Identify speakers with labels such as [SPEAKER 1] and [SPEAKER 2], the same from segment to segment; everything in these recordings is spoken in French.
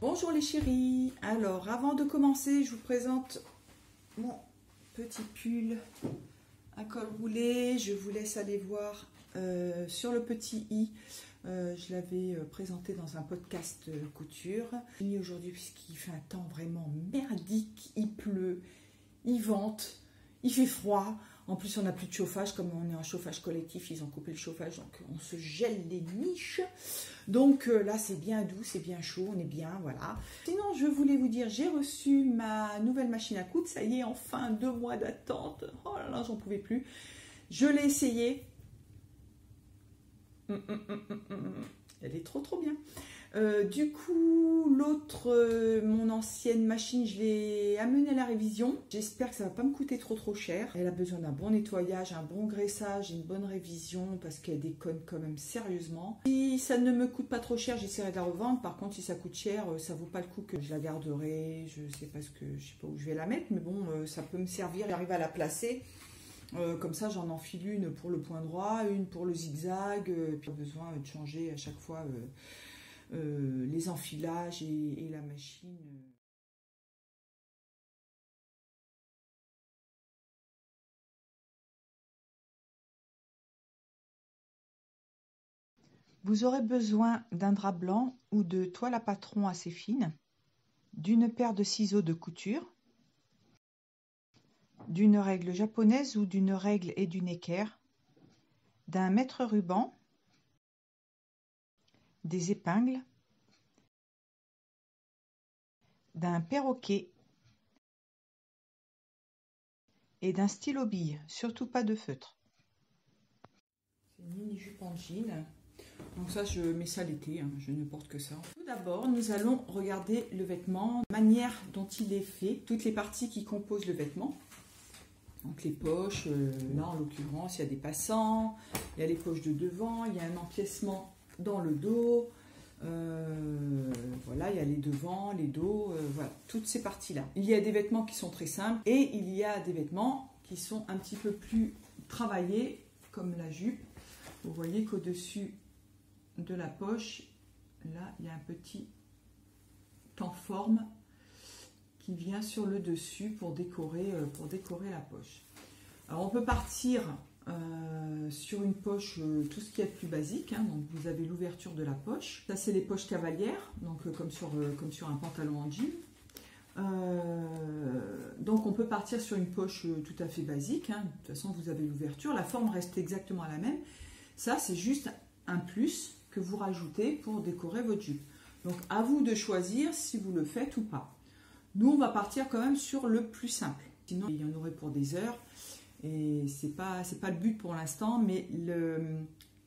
[SPEAKER 1] Bonjour les chéris. Alors avant de commencer, je vous présente mon petit pull à col roulé. Je vous laisse aller voir sur le petit i. Je l'avais présenté dans un podcast couture. Fini aujourd'hui puisqu'il fait un temps vraiment merdique. Il pleut, il vente, il fait froid. En plus, on n'a plus de chauffage. Comme on est en chauffage collectif, ils ont coupé le chauffage. Donc, on se gèle les niches. Donc, là, c'est bien doux, c'est bien chaud. On est bien, voilà. Sinon, je voulais vous dire, j'ai reçu ma nouvelle machine à coudre. Ça y est, enfin, 2 mois d'attente. Oh là là, j'en pouvais plus. Je l'ai essayée. Elle est trop bien. Du coup, l'autre, mon ancienne machine, je l'ai amenée à la révision. J'espère que ça va pas me coûter trop cher. Elle a besoin d'un bon nettoyage, un bon graissage, une bonne révision parce qu'elle déconne quand même sérieusement. Si ça ne me coûte pas trop cher, j'essaierai de la revendre. Par contre, si ça coûte cher, ça vaut pas le coup que je la garderai. Je sais pas où je vais la mettre, mais bon, ça peut me servir. J'arrive à la placer. Comme ça, j'en enfile une pour le point droit, une pour le zigzag. Puis, j'ai besoin de changer à chaque fois les enfilages et la machine. Vous aurez besoin d'un drap blanc ou de toile à patron assez fine, d'une paire de ciseaux de couture, d'une règle japonaise ou d'une règle et d'une équerre, d'un mètre ruban, des épingles, d'un perroquet et d'un stylo bille, surtout pas de feutre. C'est une mini jupe en jean. Donc ça, je mets ça l'été, hein, je ne porte que ça. Tout d'abord, nous allons regarder le vêtement, la manière dont il est fait, toutes les parties qui composent le vêtement. Donc les poches, là en l'occurrence, il y a des passants, il y a les poches de devant, il y a un empiècement dans le dos. Voilà, il y a les devants, les dos, voilà, toutes ces parties-là. Il y a des vêtements qui sont très simples et il y a des vêtements qui sont un petit peu plus travaillés, comme la jupe. Vous voyez qu'au-dessus de la poche, là, il y a un petit temps-forme qui vient sur le dessus pour décorer la poche. Alors, on peut partir sur une poche, tout ce qui est plus basique, hein. Donc vous avez l'ouverture de la poche. Ça, c'est les poches cavalières, donc comme sur un pantalon en jean. Donc on peut partir sur une poche tout à fait basique, hein. De toute façon, vous avez l'ouverture, la forme reste exactement la même. Ça, c'est juste un plus que vous rajoutez pour décorer votre jupe. Donc à vous de choisir si vous le faites ou pas. Nous, on va partir quand même sur le plus simple. Sinon, il y en aurait pour des heures. Et c'est pas le but pour l'instant, mais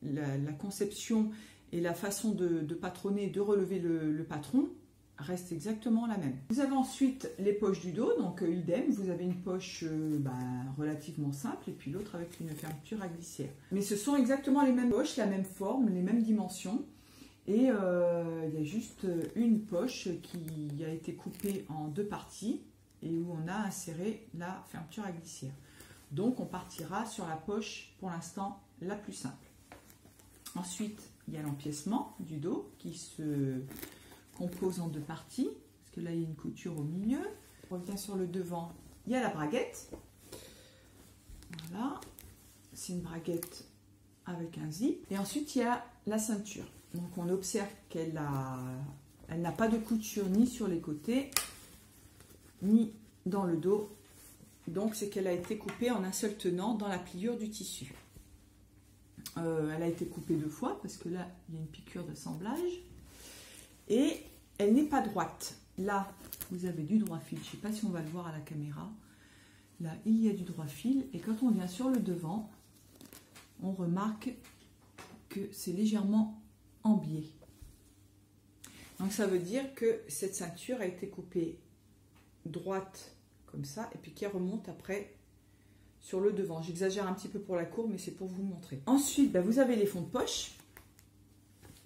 [SPEAKER 1] la conception et la façon de patronner, de relever le patron reste exactement la même. Vous avez ensuite les poches du dos, donc idem, vous avez une poche relativement simple et puis l'autre avec une fermeture à glissière. Mais ce sont exactement les mêmes poches, la même forme, les mêmes dimensions. Et il y a juste une poche qui a été coupée en 2 parties et où on a inséré la fermeture à glissière. Donc on partira sur la poche pour l'instant la plus simple. Ensuite, il y a l'empiècement du dos qui se compose en 2 parties, parce que là il y a une couture au milieu. On revient sur le devant, il y a la braguette. Voilà, c'est une braguette avec un zip. Et ensuite il y a la ceinture. Donc on observe qu'elle n'a pas de couture ni sur les côtés, ni dans le dos. Donc c'est qu'elle a été coupée en un seul tenant dans la pliure du tissu. Elle a été coupée 2 fois parce que là il y a une piqûre d'assemblage. Et elle n'est pas droite. Là vous avez du droit fil. Je ne sais pas si on va le voir à la caméra. Là il y a du droit fil. Et quand on vient sur le devant, on remarque que c'est légèrement en biais. Donc ça veut dire que cette ceinture a été coupée droite comme ça et puis qui remonte après sur le devant. J'exagère un petit peu pour la courbe, mais c'est pour vous montrer. Ensuite, vous avez les fonds de poche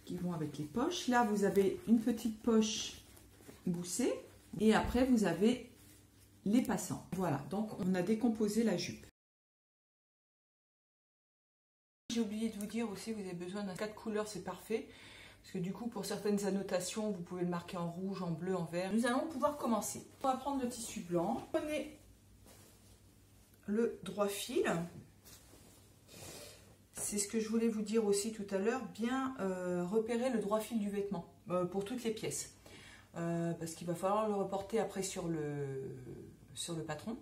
[SPEAKER 1] qui vont avec les poches. Là, vous avez une petite poche boussée et après, vous avez les passants. Voilà, donc on a décomposé la jupe. J'ai oublié de vous dire aussi, vous avez besoin d'un 4 couleurs, c'est parfait. parce que du coup, pour certaines annotations, vous pouvez le marquer en rouge, en bleu, en vert. Nous allons pouvoir commencer. On va prendre le tissu blanc. Prenez le droit fil. C'est ce que je voulais vous dire aussi tout à l'heure, bien repérer le droit fil du vêtement pour toutes les pièces. Parce qu'il va falloir le reporter après sur le patron.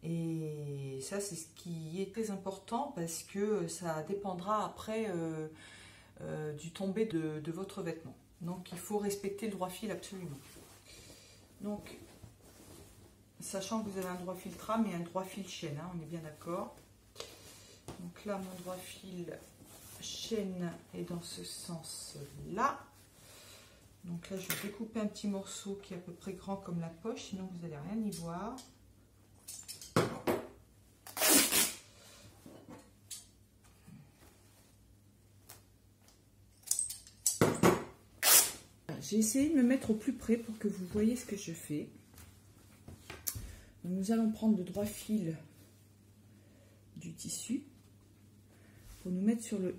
[SPEAKER 1] Et ça, c'est ce qui est très important parce que ça dépendra après du tombé de votre vêtement. Donc, il faut respecter le droit fil absolument. Donc, sachant que vous avez un droit fil trame et un droit fil chaîne, hein, on est bien d'accord. Donc là, mon droit fil chaîne est dans ce sens-là. Donc là, je vais découper un petit morceau qui est à peu près grand comme la poche, sinon vous n'allez rien y voir. J'ai essayé de me mettre au plus près pour que vous voyez ce que je fais. Donc, nous allons prendre le droit fil du tissu pour nous mettre sur le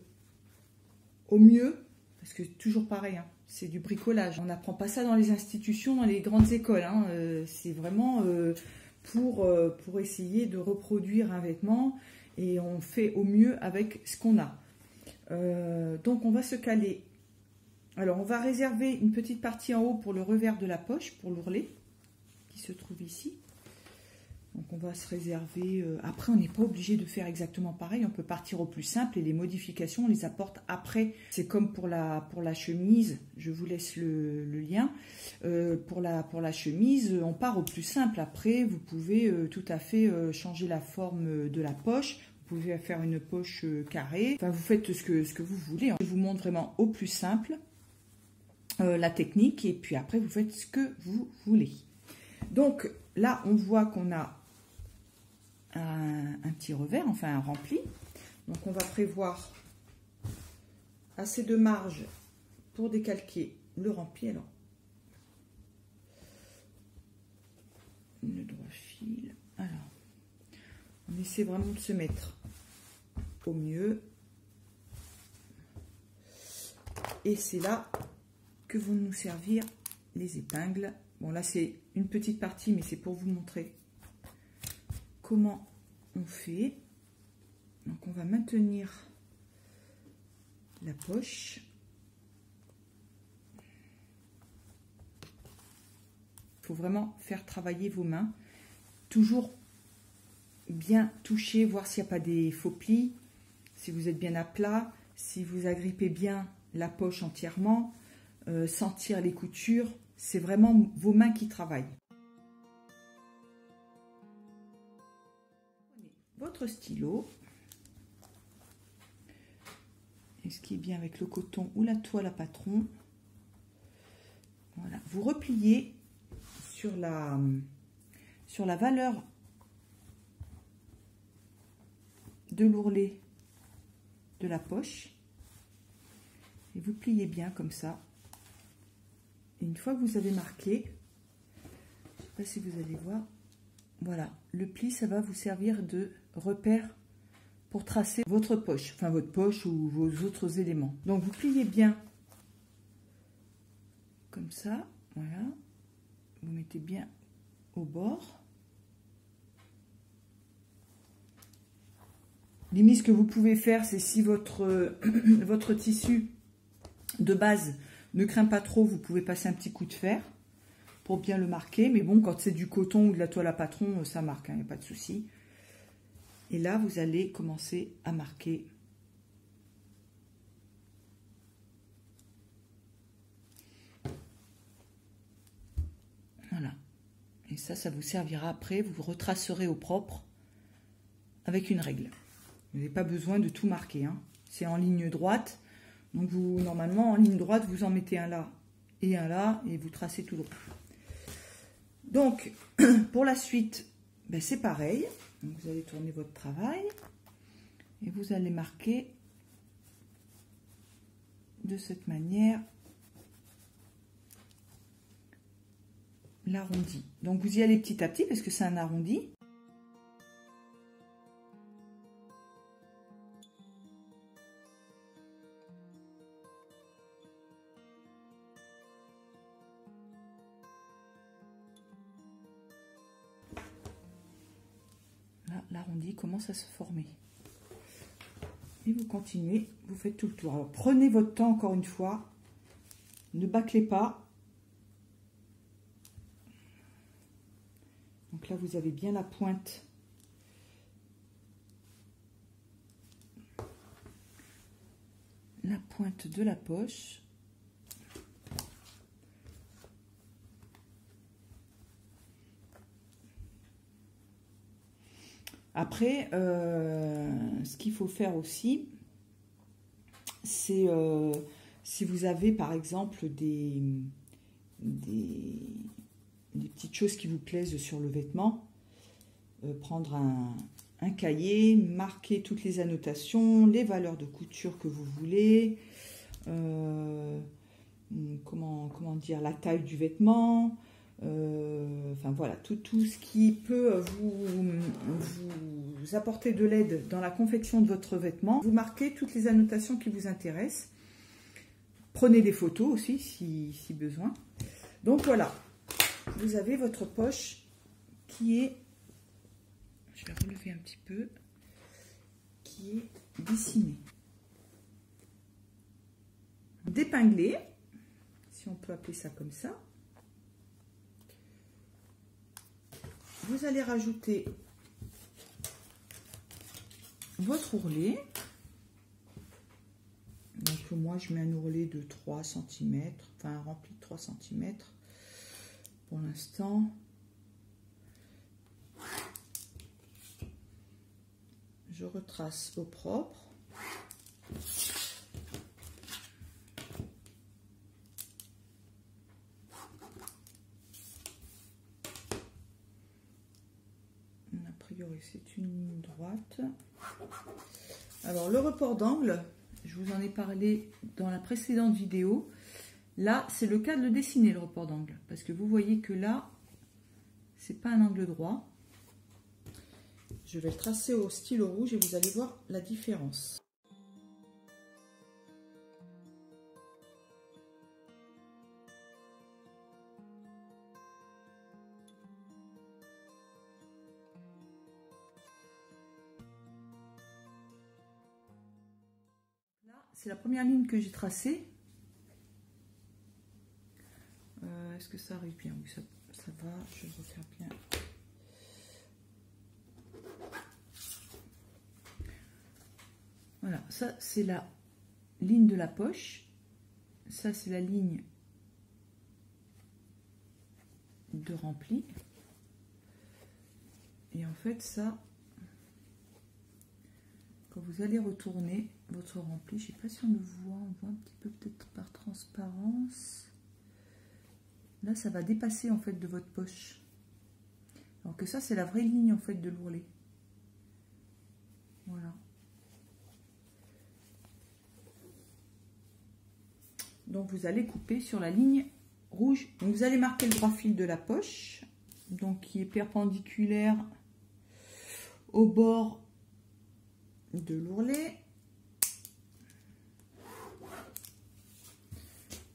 [SPEAKER 1] au mieux, parce que toujours pareil, hein, c'est du bricolage. On n'apprend pas ça dans les institutions, dans les grandes écoles. Hein, c'est vraiment pour essayer de reproduire un vêtement et on fait au mieux avec ce qu'on a. Donc on va se caler. Alors on va réserver une petite partie en haut pour le revers de la poche, pour l'ourlet, qui se trouve ici. Donc on va se réserver, après on n'est pas obligé de faire exactement pareil, on peut partir au plus simple et les modifications on les apporte après. C'est comme pour la chemise, je vous laisse le lien, pour la chemise on part au plus simple, après vous pouvez tout à fait changer la forme de la poche, vous pouvez faire une poche carrée, enfin vous faites ce que vous voulez, hein. Je vous montre vraiment au plus simple la technique et puis après vous faites ce que vous voulez. Donc là on voit qu'on a un petit revers, enfin un rempli. Donc on va prévoir assez de marge pour décalquer le rempli. Alors, le droit fil. Alors, on essaie vraiment de se mettre au mieux. Et c'est là que vont nous servir les épingles. Bon là c'est une petite partie, mais c'est pour vous montrer comment on fait. Donc on va maintenir la poche. Il faut vraiment faire travailler vos mains. Toujours bien toucher, voir s'il n'y a pas des faux plis, si vous êtes bien à plat, si vous agrippez bien la poche entièrement, sentir les coutures. C'est vraiment vos mains qui travaillent. Votre stylo, et ce qui est bien avec le coton ou la toile à patron, voilà, vous repliez sur la valeur de l'ourlet de la poche et vous pliez bien comme ça. Et une fois que vous avez marqué, je ne sais pas si vous allez voir, voilà, le pli, ça va vous servir de repère pour tracer votre poche, enfin votre poche ou vos autres éléments. Donc vous pliez bien comme ça, voilà, vous mettez bien au bord. Limite, ce que vous pouvez faire, c'est si votre tissu de base ne craint pas trop, vous pouvez passer un petit coup de fer pour bien le marquer. Mais bon, quand c'est du coton ou de la toile à patron, ça marque, il n'y a pas de souci. Et là, vous allez commencer à marquer. Voilà. Et ça vous servira après. Vous retracerez au propre avec une règle. Vous n'avez pas besoin de tout marquer, hein. C'est en ligne droite. Donc, vous, normalement, en ligne droite, vous en mettez un là et vous tracez tout droit. Donc, pour la suite, ben, c'est pareil. Donc, vous allez tourner votre travail et vous allez marquer de cette manière l'arrondi. Donc, vous y allez petit à petit parce que c'est un arrondi. l'arrondi commence à se former. Et vous continuez, vous faites tout le tour. Alors, prenez votre temps encore une fois. Ne bâclez pas. Donc là, vous avez bien la pointe. La pointe de la poche. Après, ce qu'il faut faire aussi, c'est si vous avez par exemple des petites choses qui vous plaisent sur le vêtement, prendre un cahier, marquer toutes les annotations, les valeurs de couture que vous voulez, comment dire, la taille du vêtement, enfin voilà, tout ce qui peut vous apporter de l'aide dans la confection de votre vêtement. Vous marquez toutes les annotations qui vous intéressent. Prenez des photos aussi si besoin. Donc voilà, vous avez votre poche qui est, je vais relever un petit peu, qui est dessinée. D'épingler, si on peut appeler ça comme ça. Vous allez rajouter votre ourlet. Donc moi je mets un ourlet de 3 cm, enfin un rempli de 3 cm pour l'instant. Je retrace au propre. C'est une ligne droite. Alors le report d'angle, je vous en ai parlé dans la précédente vidéo. Là, c'est le cas de le dessiner, le report d'angle, parce que vous voyez que là, c'est pas un angle droit. Je vais le tracer au stylo rouge et vous allez voir la différence. C'est la première ligne que j'ai tracée. Est-ce que ça arrive bien? Oui, ça va. Je vais le refaire bien. Voilà, ça c'est la ligne de la poche. Ça c'est la ligne de rempli. Et en fait ça, quand vous allez retourner votre rempli, je ne sais pas si on le voit, on voit un petit peu peut-être par transparence. Là, ça va dépasser en fait de votre poche. Alors que ça, c'est la vraie ligne en fait de l'ourlet. Voilà. Donc vous allez couper sur la ligne rouge. Donc vous allez marquer le droit fil de la poche, donc qui est perpendiculaire au bord de l'ourlet.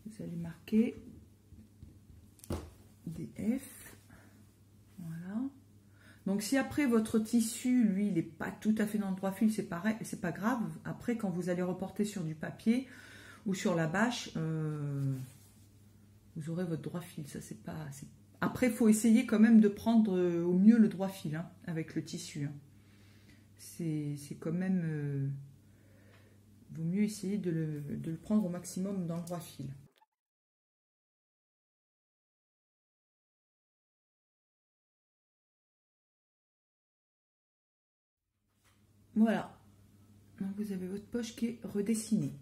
[SPEAKER 1] Vous allez marquer DF. Voilà. Donc si après votre tissu, lui, il n'est pas tout à fait dans le droit fil, c'est pareil, c'est pas grave. Après, quand vous allez reporter sur du papier ou sur la bâche, vous aurez votre droit fil. Ça, c'est pas. Après, il faut essayer quand même de prendre au mieux le droit fil hein, avec le tissu. Hein. C'est quand même. Vaut mieux essayer de le prendre au maximum dans le droit fil. Voilà. Donc vous avez votre poche qui est redessinée.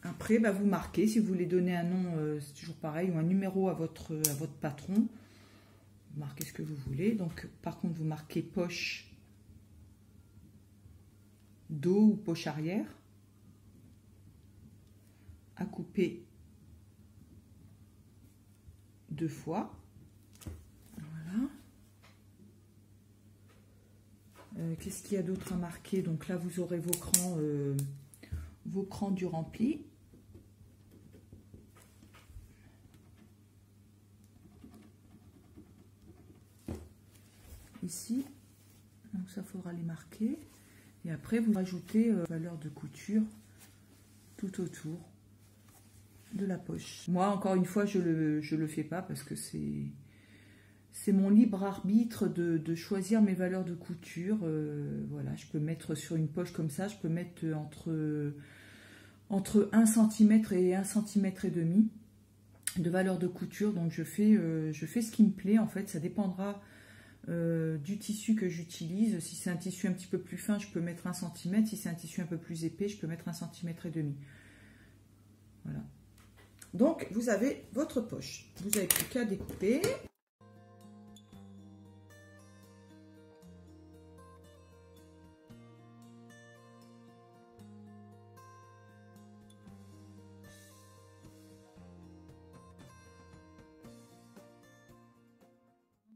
[SPEAKER 1] Après, bah, vous marquez, si vous voulez donner un nom, c'est toujours pareil, ou un numéro à votre patron. Vous marquez ce que vous voulez. Donc, par contre, vous marquez poche dos ou poche arrière. À couper 2 fois. Voilà. Qu'est-ce qu'il y a d'autre à marquer? Donc là, vous aurez vos crans du rempli. Ici. Donc ça, faudra à les marquer. Et après, vous rajoutez valeur de couture tout autour de la poche. Moi, encore une fois, je le fais pas parce que c'est mon libre arbitre de choisir mes valeurs de couture. Voilà, je peux mettre sur une poche comme ça, je peux mettre entre 1 cm et 1,5 cm de valeur de couture. Donc je fais ce qui me plaît en fait, ça dépendra du tissu que j'utilise. Si c'est un tissu un petit peu plus fin, je peux mettre 1 cm. Si c'est un tissu un peu plus épais, je peux mettre 1,5 cm. Voilà. Donc vous avez votre poche. Vous n'avez plus qu'à découper.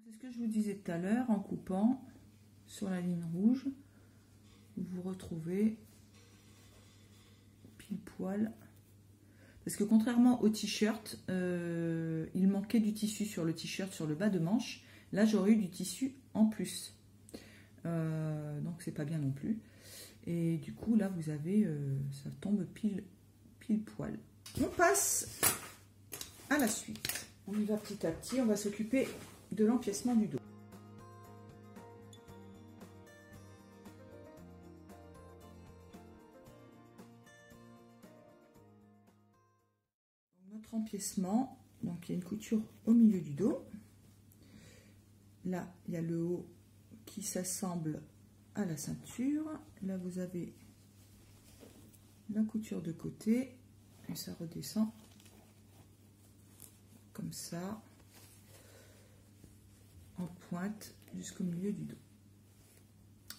[SPEAKER 1] C'est ce que je vous disais tout à l'heure, en coupant sur la ligne rouge, vous vous retrouvez pile poil. Parce que contrairement au t-shirt, il manquait du tissu sur le t-shirt, sur le bas de manche. Là, j'aurais eu du tissu en plus. Donc, c'est pas bien non plus. Et du coup, là, vous avez, ça tombe pile poil. On passe à la suite. On y va petit à petit. On va s'occuper de l'empiècement du dos. Notre empiècement, donc il y a une couture au milieu du dos. Là, il y a le haut qui s'assemble à la ceinture. Là, vous avez la couture de côté et ça redescend comme ça en pointe jusqu'au milieu du dos.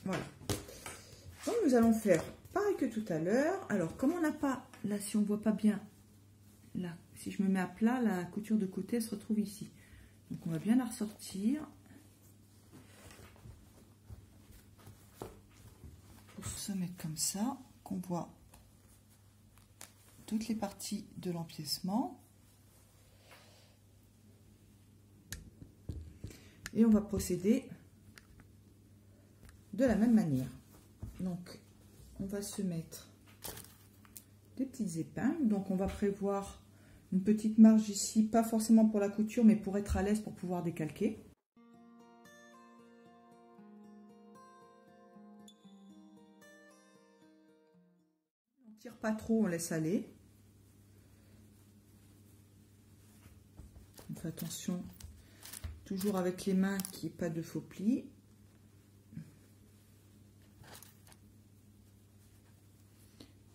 [SPEAKER 1] Voilà. Donc nous allons faire pareil que tout à l'heure. Alors comme on n'a pas, là si on voit pas bien, là si je me mets à plat, la couture de côté elle se retrouve ici. Donc on va bien la ressortir pour se mettre comme ça, qu'on voit toutes les parties de l'empiècement. Et on va procéder de la même manière. Donc, on va se mettre des petites épingles. Donc, on va prévoir une petite marge ici, pas forcément pour la couture, mais pour être à l'aise, pour pouvoir décalquer. On ne tire pas trop, on laisse aller. On fait attention, toujours avec les mains, qu'il n'y ait pas de faux plis.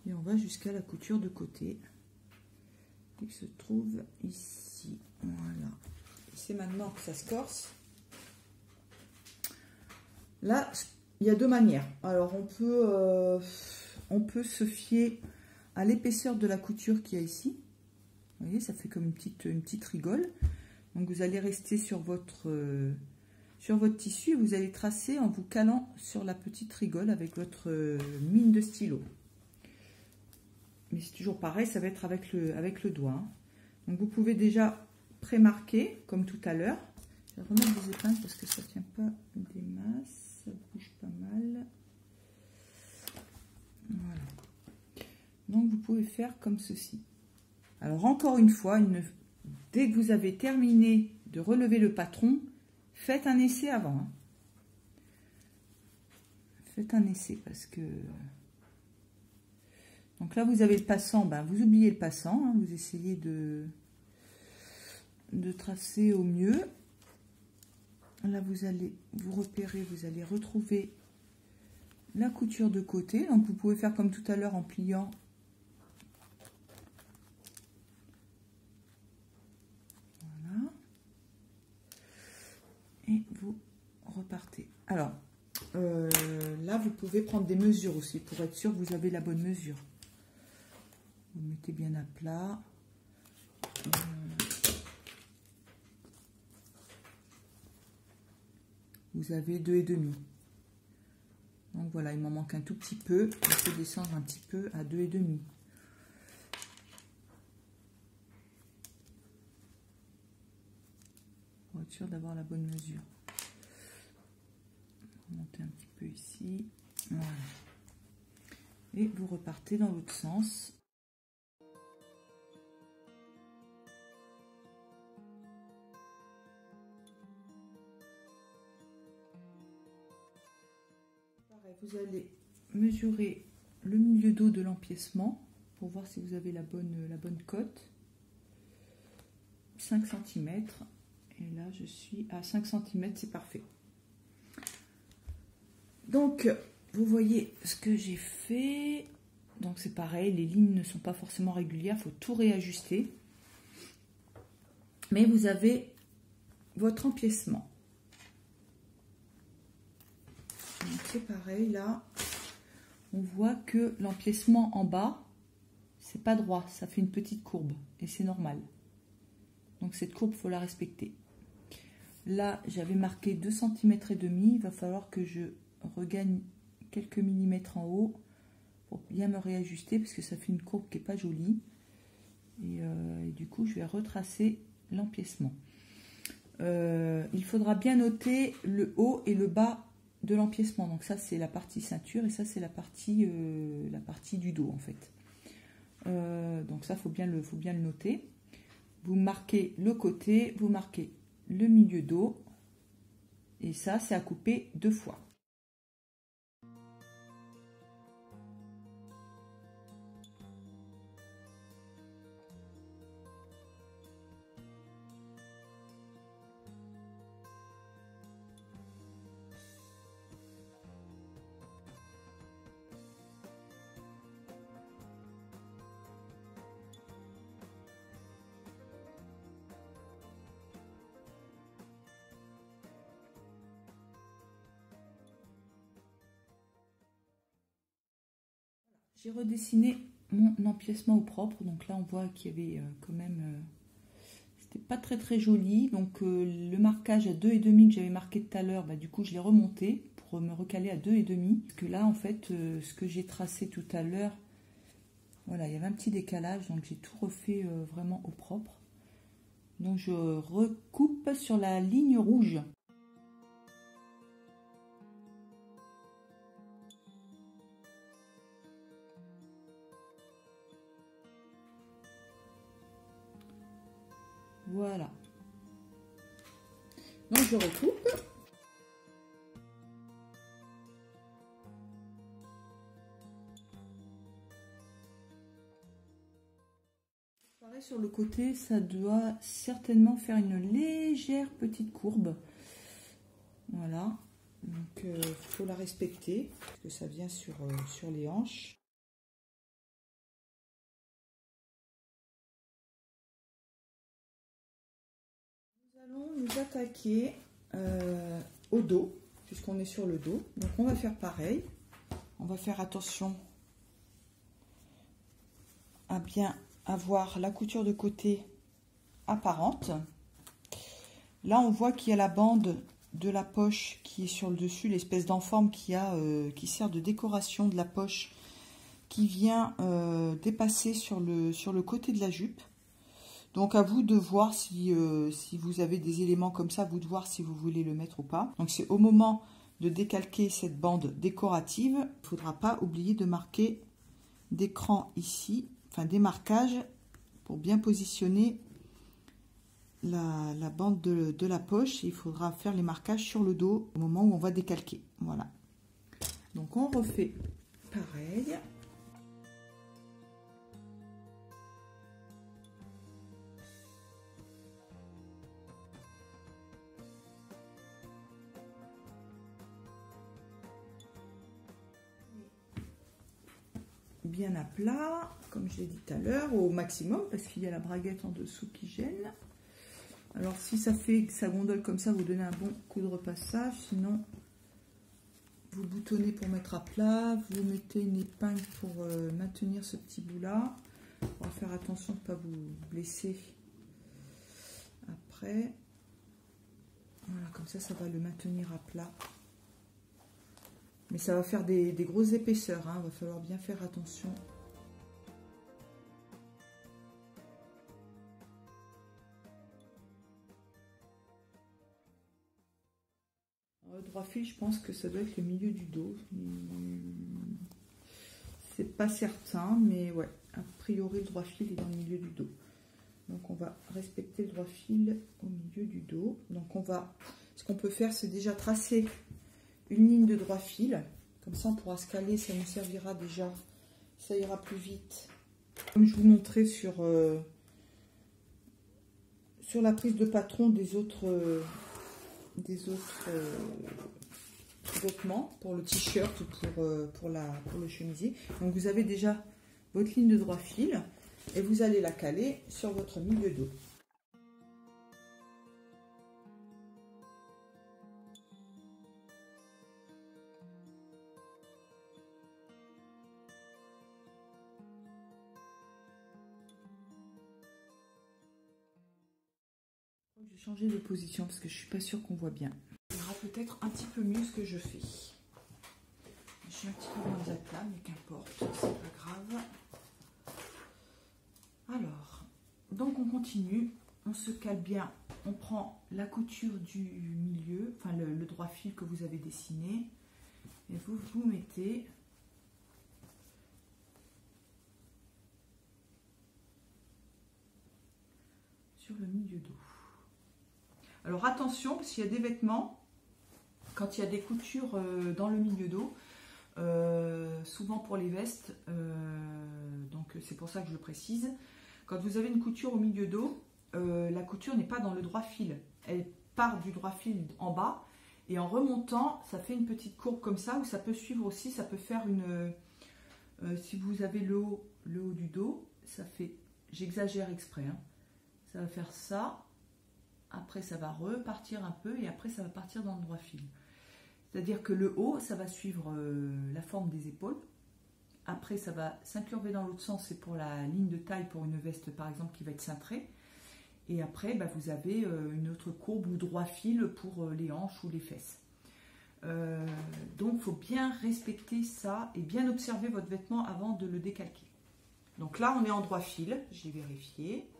[SPEAKER 1] Et on va jusqu'à la couture de côté qui se trouve ici. Voilà. C'est maintenant que ça se corse. Là, il y a deux manières. Alors, on peut se fier à l'épaisseur de la couture qu'il y a ici. Vous voyez, ça fait comme une petite rigole. Donc, vous allez rester sur votre tissu et vous allez tracer en vous calant sur la petite rigole avec votre mine de stylo. Mais c'est toujours pareil, ça va être avec le doigt. Hein. Donc vous pouvez déjà pré-marquer, comme tout à l'heure. Je vais remettre des épingles parce que ça ne tient pas des masses, ça bouge pas mal. Voilà. Donc vous pouvez faire comme ceci. Alors encore une fois, dès que vous avez terminé de relever le patron, faites un essai avant. Hein. Faites un essai parce que... Donc là, vous avez le passant, ben, vous oubliez le passant, hein, vous essayez de tracer au mieux. Là, vous allez vous repérer, vous allez retrouver la couture de côté. Donc, vous pouvez faire comme tout à l'heure en pliant. Voilà. Et vous repartez. Alors, là, vous pouvez prendre des mesures aussi pour être sûr que vous avez la bonne mesure. Vous mettez bien à plat. Vous avez 2,5. Donc voilà, il m'en manque un tout petit peu. Je peux descendre un petit peu à 2,5. Pour être sûr d'avoir la bonne mesure. Monter un petit peu ici. Voilà. Et vous repartez dans l'autre sens. Pareil, vous allez mesurer le milieu dos de l'empiècement pour voir si vous avez la bonne cote. 5 cm. Et là, je suis à 5 cm, c'est parfait. Donc, vous voyez ce que j'ai fait. Donc, c'est pareil, les lignes ne sont pas forcément régulières, il faut tout réajuster. Mais vous avez votre empiècement. C'est pareil, là, on voit que l'empiècement en bas, c'est pas droit, ça fait une petite courbe et c'est normal. Donc, cette courbe, il faut la respecter. Là, j'avais marqué 2 cm et demi, il va falloir que je regagne quelques millimètres en haut pour bien me réajuster parce que ça fait une courbe qui n'est pas jolie et du coup je vais retracer l'empiècement. Il faudra bien noter le haut et le bas de l'empiècement, donc ça c'est la partie ceinture et ça c'est la partie du dos en fait. Donc ça faut bien le noter. Vous marquez le côté, vous marquez le milieu dos et ça c'est à couper 2 fois. J'ai redessiné mon empiècement au propre, donc là on voit qu'il y avait quand même, c'était pas très joli, donc le marquage à 2,5 que j'avais marqué tout à l'heure, du coup je l'ai remonté pour me recaler à 2,5, parce que là en fait ce que j'ai tracé tout à l'heure, voilà, il y avait un petit décalage, donc j'ai tout refait vraiment au propre. Donc je recoupe sur la ligne rouge. Voilà. Donc je recoupe. Pareil sur le côté, ça doit certainement faire une légère petite courbe. Voilà. Donc il faut la respecter parce que ça vient sur les hanches. Nous allons nous attaquer au dos, puisqu'on est sur le dos. Donc on va faire pareil. On va faire attention à bien avoir la couture de côté apparente. Là on voit qu'il y a la bande de la poche qui est sur le dessus, l'espèce d'enforme qui sert de décoration de la poche, qui vient dépasser sur le côté de la jupe. Donc à vous de voir si vous avez des éléments comme ça, à vous de voir si vous voulez le mettre ou pas. Donc c'est au moment de décalquer cette bande décorative, il ne faudra pas oublier de marquer des crans ici, enfin des marquages pour bien positionner la bande de la poche. Et il faudra faire les marquages sur le dos au moment où on va décalquer. Voilà. Donc on refait pareil. Bien à plat, comme je l'ai dit tout à l'heure, au maximum, parce qu'il y a la braguette en dessous qui gêne. Alors si ça fait que ça gondole comme ça, vous donnez un bon coup de repassage, sinon vous boutonnez pour mettre à plat, vous mettez une épingle pour maintenir ce petit bout là. On va faire attention de ne pas vous blesser après. Voilà, comme ça, ça va le maintenir à plat. Mais ça va faire des grosses épaisseurs, hein. Il va falloir bien faire attention. droit fil, je pense que ça doit être le milieu du dos. C'est pas certain, mais ouais, a priori le droit fil est dans le milieu du dos. Donc on va respecter le droit fil au milieu du dos. Donc ce qu'on peut faire, c'est déjà tracer une ligne de droit fil. Comme ça on pourra se caler, ça nous servira déjà, ça ira plus vite. Comme je vous montrais sur la prise de patron des autres vêtements, pour le t-shirt ou pour le chemisier. Donc vous avez déjà votre ligne de droit fil et vous allez la caler sur votre milieu dos. Je vais changer de position parce que je suis pas sûre qu'on voit bien. Il ira peut-être un petit peu mieux ce que je fais. Je suis un petit peu loin de la table, mais qu'importe, c'est pas grave. Alors, donc on continue, on se cale bien, on prend la couture du milieu, enfin le droit fil que vous avez dessiné, et vous mettez sur le milieu dos. Alors attention, parce qu'il y a des vêtements, quand il y a des coutures dans le milieu dos, souvent pour les vestes, donc c'est pour ça que je le précise, quand vous avez une couture au milieu dos, la couture n'est pas dans le droit fil, elle part du droit fil en bas, et en remontant, ça fait une petite courbe comme ça, où ça peut suivre aussi, ça peut faire une... si vous avez le haut du dos, ça fait, j'exagère exprès, hein, ça va faire ça. Après, ça va repartir un peu et après, ça va partir dans le droit fil. C'est-à-dire que le haut, ça va suivre la forme des épaules. Après, ça va s'incurver dans l'autre sens. C'est pour la ligne de taille pour une veste, par exemple, qui va être cintrée. Et après, bah, vous avez une autre courbe ou droit fil pour les hanches ou les fesses. Donc, il faut bien respecter ça et bien observer votre vêtement avant de le décalquer. Donc là, on est en droit fil. J'ai vérifié.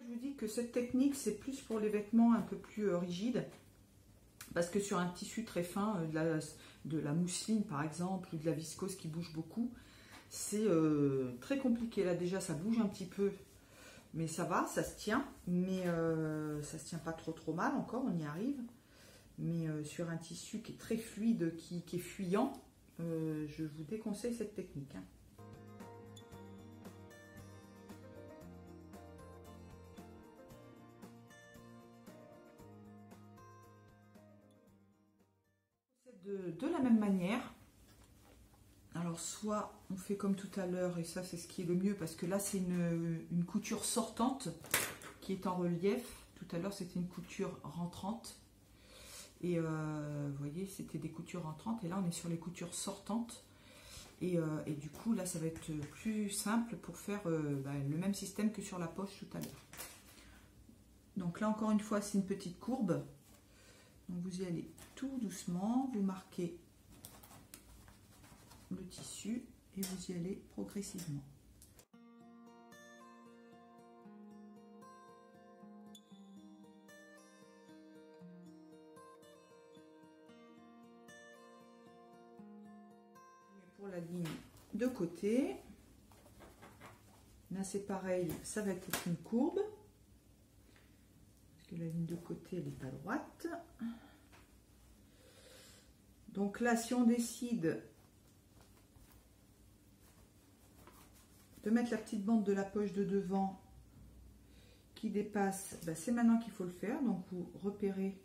[SPEAKER 1] Je vous dis que cette technique, c'est plus pour les vêtements un peu plus rigides, parce que sur un tissu très fin, de la mousseline par exemple, ou de la viscose qui bouge beaucoup, c'est très compliqué. Là déjà, ça bouge un petit peu, mais ça va, ça se tient, mais ça se tient pas trop mal encore, on y arrive. Mais sur un tissu qui est très fluide, qui est fuyant, je vous déconseille cette technique, hein. De la même manière, alors soit on fait comme tout à l'heure, et ça c'est ce qui est le mieux, parce que là c'est une couture sortante qui est en relief. Tout à l'heure c'était une couture rentrante, et vous voyez c'était des coutures rentrantes, et là on est sur les coutures sortantes, et du coup là ça va être plus simple pour faire le même système que sur la poche tout à l'heure. Donc là encore une fois c'est une petite courbe. Donc vous y allez tout doucement, vous marquez le tissu et vous y allez progressivement. Pour la ligne de côté, là c'est pareil, ça va être une courbe. La ligne de côté elle n'est pas droite. Donc là si on décide de mettre la petite bande de la poche de devant qui dépasse, ben c'est maintenant qu'il faut le faire. Donc vous repérez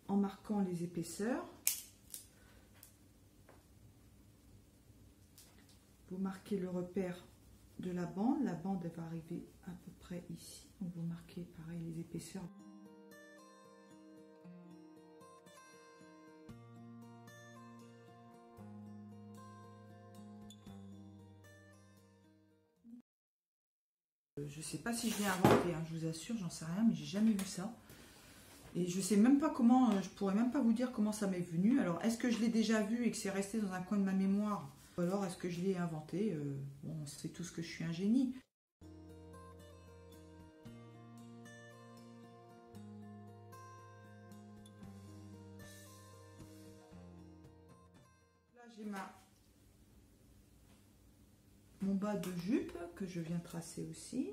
[SPEAKER 1] en marquant les épaisseurs, vous marquez le repère de la bande elle va arriver à peu près ici, donc vous marquez pareil les épaisseurs. Je sais pas si je l'ai inventé, hein, je vous assure, j'en sais rien, mais j'ai jamais vu ça. Et je sais même pas comment, je pourrais même pas vous dire comment ça m'est venu. Alors, est-ce que je l'ai déjà vu et que c'est resté dans un coin de ma mémoire? Ou alors, est-ce que je l'ai inventé? Bon, c'est tout ce que je suis un génie. Là, j'ai mon bas de jupe que je viens tracer aussi.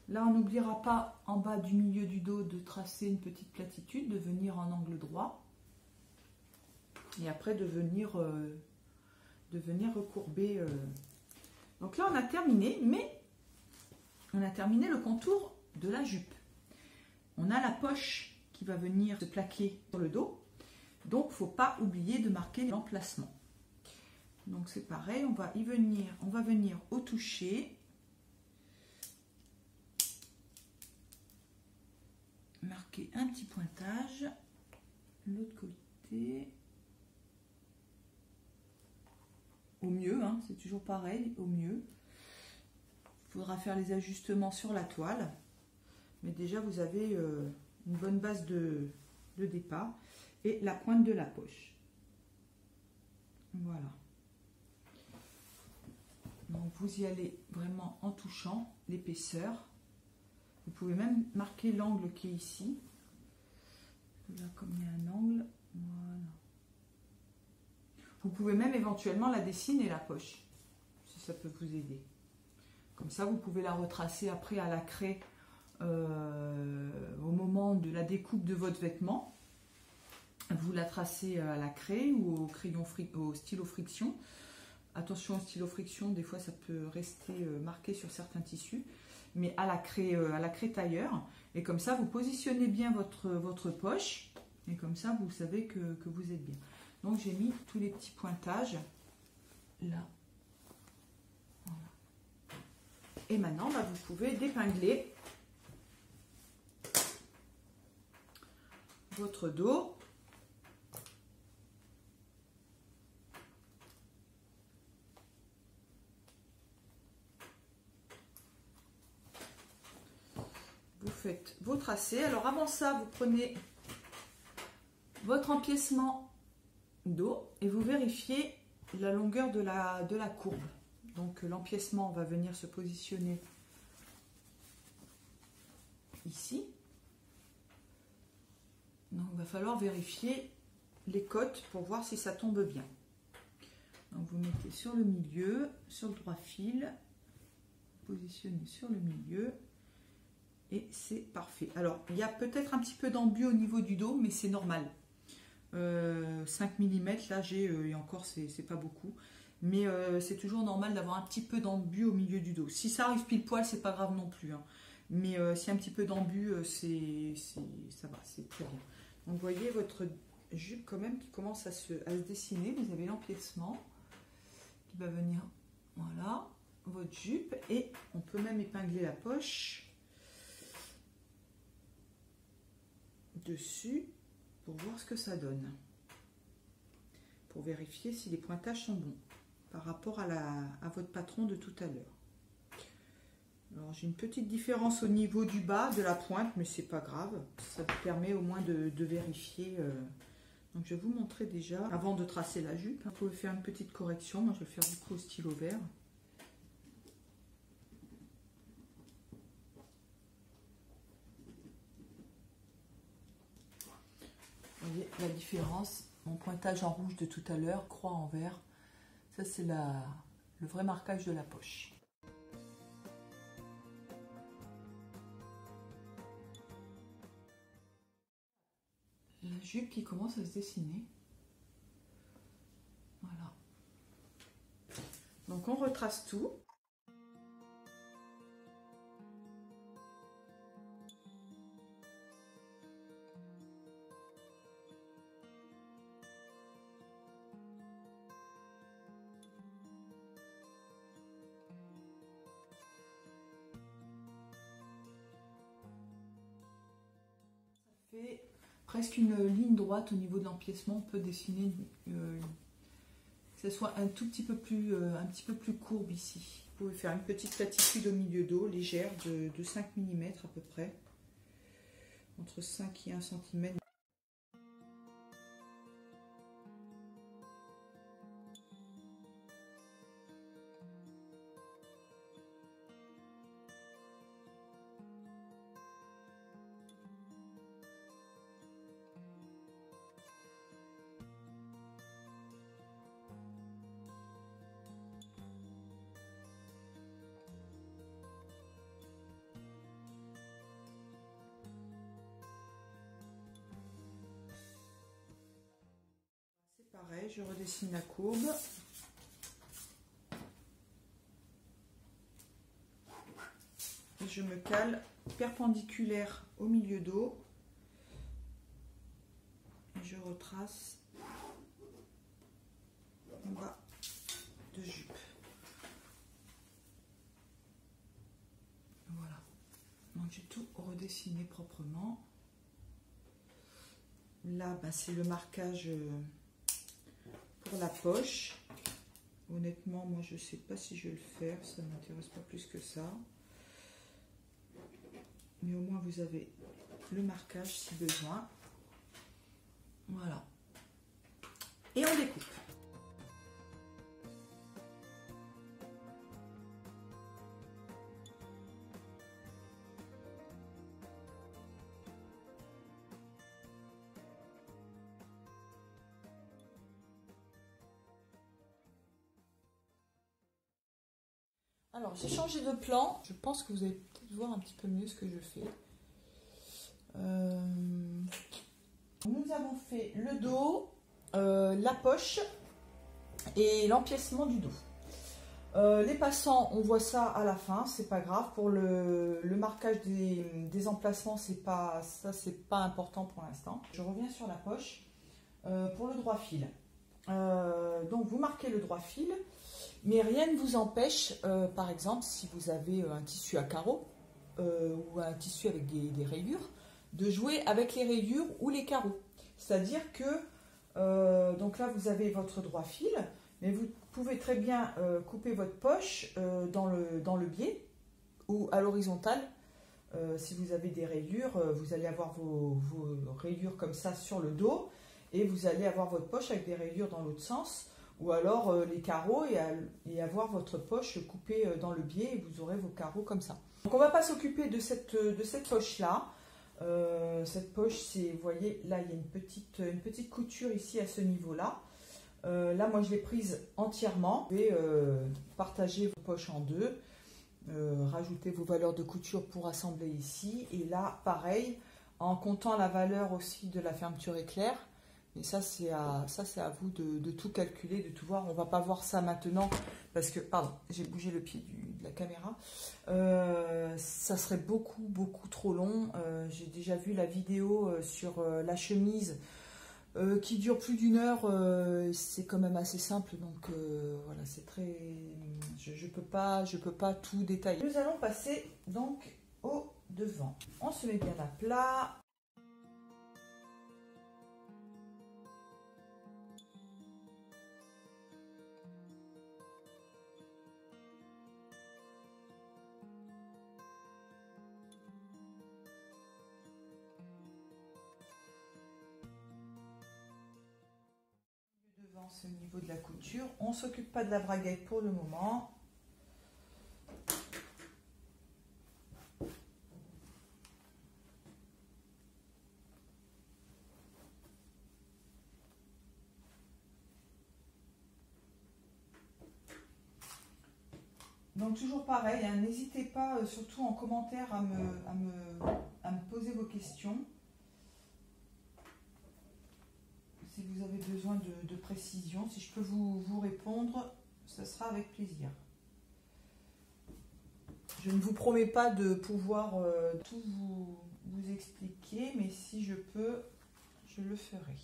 [SPEAKER 1] Là, on n'oubliera pas en bas du milieu du dos de tracer une petite platitude, de venir en angle droit. Et après de venir recourber. Donc là, on a terminé, mais on a terminé le contour de la jupe. On a la poche qui va venir se plaquer sur le dos. Donc, il ne faut pas oublier de marquer l'emplacement. Donc, c'est pareil, on va venir au toucher. Marquer un petit pointage. L'autre côté. Au mieux, hein, c'est toujours pareil, au mieux. Il faudra faire les ajustements sur la toile. Mais déjà, vous avez une bonne base de départ. Et la pointe de la poche. Voilà. Donc, vous y allez vraiment en touchant l'épaisseur. Vous pouvez même marquer l'angle qui est ici. Là, comme il y a un angle, voilà. Vous pouvez même éventuellement la dessiner, la poche, si ça peut vous aider. Comme ça, vous pouvez la retracer après à la craie au moment de la découpe de votre vêtement. Vous la tracez à la craie ou au stylo friction. Attention au stylo friction, des fois ça peut rester marqué sur certains tissus. Mais à la craie tailleur. Et comme ça, vous positionnez bien votre poche. Et comme ça, vous savez que vous êtes bien. Donc, j'ai mis tous les petits pointages là. Voilà. Et maintenant, bah, vous pouvez dépingler votre dos. Vous faites vos tracés. Alors avant ça, vous prenez votre empiècement dos et vous vérifiez la longueur de la courbe. Donc l'empiècement va venir se positionner ici. Donc il va falloir vérifier les côtes pour voir si ça tombe bien. Donc vous mettez sur le milieu, sur le droit fil, positionnez sur le milieu. Et c'est parfait. Alors, il y a peut-être un petit peu d'embu au niveau du dos, mais c'est normal. 5 mm, là, j'ai, et encore, c'est pas beaucoup. Mais c'est toujours normal d'avoir un petit peu d'embu au milieu du dos. Si ça arrive pile poil, c'est pas grave non plus. Hein. Mais s'il y a un petit peu d'embu, ça va, c'est très bien. Donc, vous voyez votre jupe quand même qui commence à se dessiner. Vous avez l'empiècement qui va venir, voilà, votre jupe. Et on peut même épingler la poche dessus pour voir ce que ça donne, pour vérifier si les pointages sont bons par rapport à votre patron de tout à l'heure. Alors j'ai une petite différence au niveau du bas de la pointe, mais c'est pas grave, ça vous permet au moins de vérifier. Donc je vais vous montrer déjà avant de tracer la jupe. Vous pouvez faire une petite correction. Moi je vais faire du coup au stylo vert. Vous voyez la différence, mon pointage en rouge de tout à l'heure, croix en vert, ça c'est le vrai marquage de la poche. La jupe qui commence à se dessiner. Voilà. Donc on retrace tout. presque une ligne droite au niveau de l'empiècement. On peut dessiner que ce soit un petit peu plus courbe ici. Vous pouvez faire une petite platitude au milieu d'eau, légère, de 5 mm à peu près, entre 5 et 1 cm. Pareil, je redessine la courbe. Et je me cale perpendiculaire au milieu d'eau. Et je retrace en bas de jupe. Voilà. Donc j'ai tout redessiné proprement. Là, bah, c'est le marquage pour la poche. Honnêtement, moi je sais pas si je vais le faire, ça ne m'intéresse pas plus que ça. Mais au moins vous avez le marquage si besoin. Voilà. Et on découpe. Alors, j'ai changé de plan. Je pense que vous allez peut-être voir un petit peu mieux ce que je fais. Nous avons fait le dos, la poche et l'empiècement du dos. Les passants, on voit ça à la fin, c'est pas grave. Pour le marquage des emplacements, c'est pas important pour l'instant. Je reviens sur la poche pour le droit fil. Donc, vous marquez le droit fil. Mais rien ne vous empêche, par exemple, si vous avez un tissu à carreaux ou un tissu avec des rayures, de jouer avec les rayures ou les carreaux. C'est-à-dire que, donc là, vous avez votre droit fil, mais vous pouvez très bien couper votre poche dans le biais ou à l'horizontale. Si vous avez des rayures, vous allez avoir vos rayures comme ça sur le dos et vous allez avoir votre poche avec des rayures dans l'autre sens. Ou alors les carreaux et avoir votre poche coupée dans le biais et vous aurez vos carreaux comme ça. Donc on ne va pas s'occuper de cette poche-là. Cette poche, c'est, vous voyez, là il y a une petite couture ici à ce niveau-là. Là moi je l'ai prise entièrement. Vous pouvez partager vos poches en deux, rajouter vos valeurs de couture pour assembler ici. Et là pareil, en comptant la valeur aussi de la fermeture éclair. Et ça, c'est à vous de tout calculer, de tout voir. On ne va pas voir ça maintenant parce que, pardon, j'ai bougé le pied de la caméra. Ça serait beaucoup trop long. J'ai déjà vu la vidéo sur la chemise qui dure plus d'1 heure. C'est quand même assez simple. Donc voilà, c'est très... Je peux pas tout détailler. Nous allons passer donc au devant. On se met bien à plat. Au niveau de la couture, on ne s'occupe pas de la braguette pour le moment. Donc toujours pareil, hein, n'hésitez pas, surtout en commentaire, à me poser vos questions. Si vous avez besoin de précision, si je peux vous répondre, ce sera avec plaisir. Je ne vous promets pas de pouvoir tout vous expliquer, mais si je peux, je le ferai.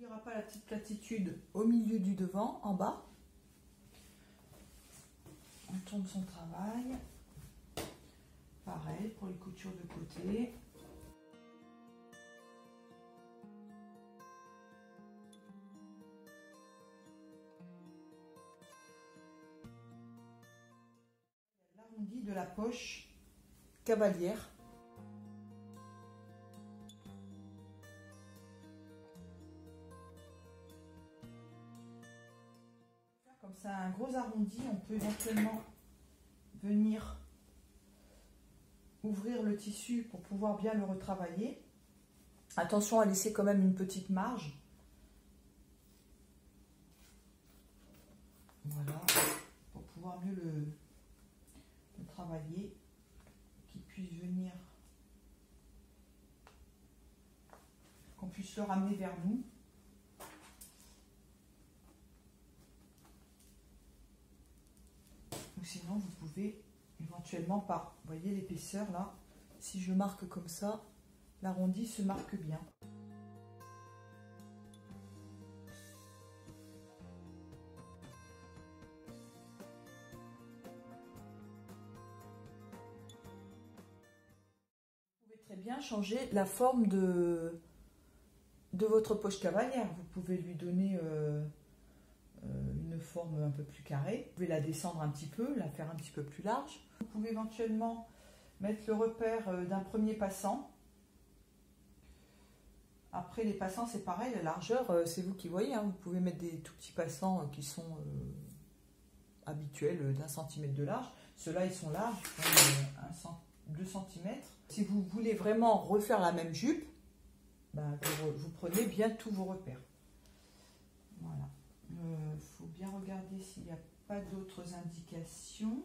[SPEAKER 1] n'oubliera pas la petite platitude au milieu du devant, en bas. On tourne son travail. Pareil pour les coutures de côté. L'arrondi de la poche cavalière. Comme ça, un gros arrondi, on peut éventuellement venir ouvrir le tissu pour pouvoir bien le retravailler. Attention à laisser quand même une petite marge. Voilà, pour pouvoir mieux le travailler, qu'il puisse venir, qu'on puisse le ramener vers nous. Ou sinon, vous pouvez éventuellement par, vous voyez l'épaisseur là, si je marque comme ça, l'arrondi se marque bien. Vous pouvez très bien changer la forme de votre poche cavalière. Vous pouvez lui donner une forme un peu plus carrée. Vous pouvez la descendre un petit peu, la faire un petit peu plus large. Vous pouvez éventuellement mettre le repère d'un premier passant. Après les passants, c'est pareil, la largeur, c'est vous qui voyez. Hein. Vous pouvez mettre des tout petits passants qui sont habituels d'1 cm de large. Ceux-là, ils sont larges, 2 cm. Si vous voulez vraiment refaire la même jupe, ben, vous prenez bien tous vos repères. Voilà. Faut bien regarder s'il n'y a pas d'autres indications.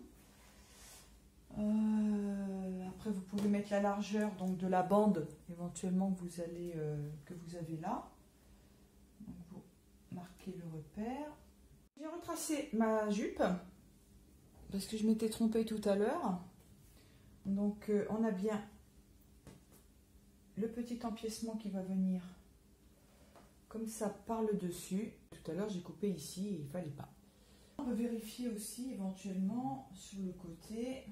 [SPEAKER 1] Après, vous pouvez mettre la largeur donc de la bande éventuellement que vous avez là. Donc, vous marquez le repère. J'ai retracé ma jupe parce que je m'étais trompée tout à l'heure. Donc, on a bien le petit empiècement qui va venir comme ça par le dessus. Tout à l'heure, j'ai coupé ici et il ne fallait pas. On peut vérifier aussi éventuellement sur le côté.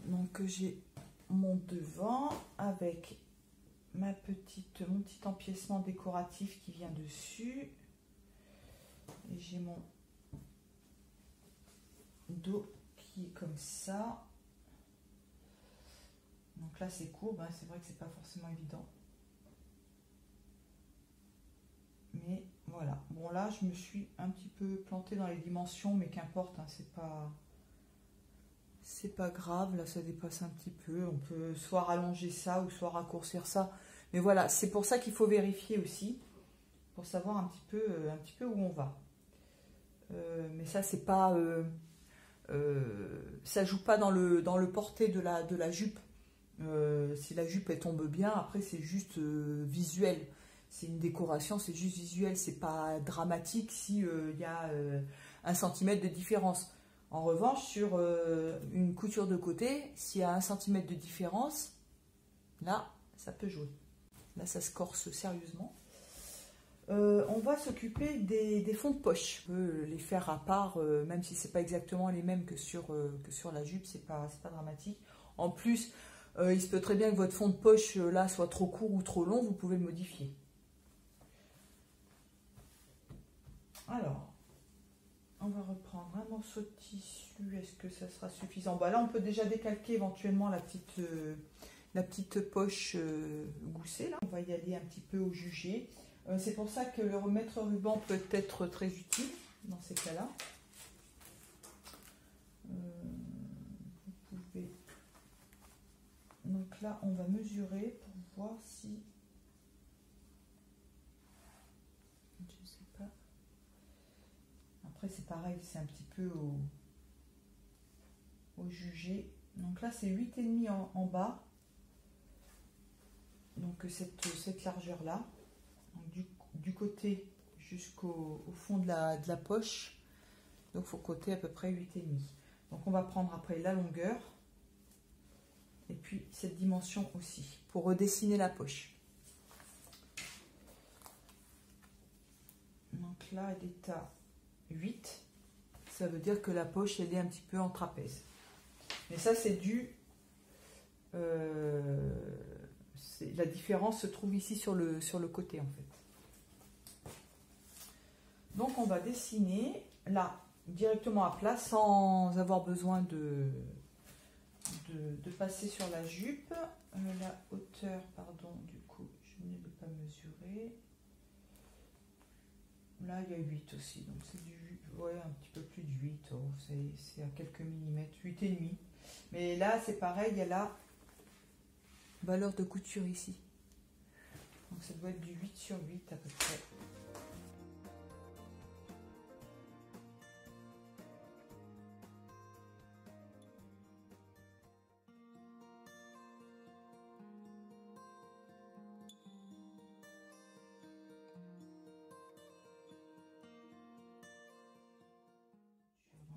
[SPEAKER 1] Donc j'ai mon devant avec mon petit empiècement décoratif qui vient dessus. Et j'ai mon dos qui est comme ça. Donc là c'est courbe, hein. C'est vrai que c'est pas forcément évident. Mais voilà. Bon là je me suis un petit peu plantée dans les dimensions, mais qu'importe, hein, c'est pas grave, là ça dépasse un petit peu, on peut soit rallonger ça ou soit raccourcir ça. Mais voilà, c'est pour ça qu'il faut vérifier aussi, pour savoir un petit peu où on va. Mais ça c'est pas... ça joue pas dans le porté de la jupe. Si la jupe elle tombe bien, après c'est juste visuel. C'est une décoration, c'est juste visuel, c'est pas dramatique si y a 1 cm de différence. En revanche, sur une couture de côté, s'il y a 1 cm de différence, là, ça peut jouer. Là, ça se corse sérieusement. On va s'occuper des fonds de poche. On peut les faire à part, même si ce n'est pas exactement les mêmes que sur la jupe, c'est pas dramatique. En plus, il se peut très bien que votre fond de poche, là, soit trop court ou trop long, vous pouvez le modifier. Alors, on va reprendre un morceau de tissu. Est-ce que ça sera suffisant? Bah là, on peut déjà décalquer éventuellement la petite poche goussée. Là. On va y aller un petit peu au jugé. C'est pour ça que le remettre ruban peut être très utile dans ces cas-là. Vous pouvez... Donc là, on va mesurer pour voir si... Je sais pas. Après, c'est pareil, c'est un petit peu au jugé. Donc là, c'est 8,5 en bas. Donc cette largeur-là. Du côté jusqu'au fond de la poche. Donc il faut coter à peu près 8,5. Donc on va prendre après la longueur. Et puis cette dimension aussi. Pour redessiner la poche. Donc là, elle est à 8. Ça veut dire que la poche, elle est un petit peu en trapèze. Mais ça, c'est dû... la différence se trouve ici sur le côté, en fait. Donc, on va dessiner là, directement à plat, sans avoir besoin de passer sur la jupe. La hauteur, pardon, du coup, je ne l'ai pas mesurée. Là, il y a 8 aussi, donc c'est du... Ouais, un petit peu plus de 8, oh, c'est à quelques millimètres, 8,5. Mais là, c'est pareil, il y a la valeur de couture ici. Donc ça doit être du 8 sur 8 à peu près.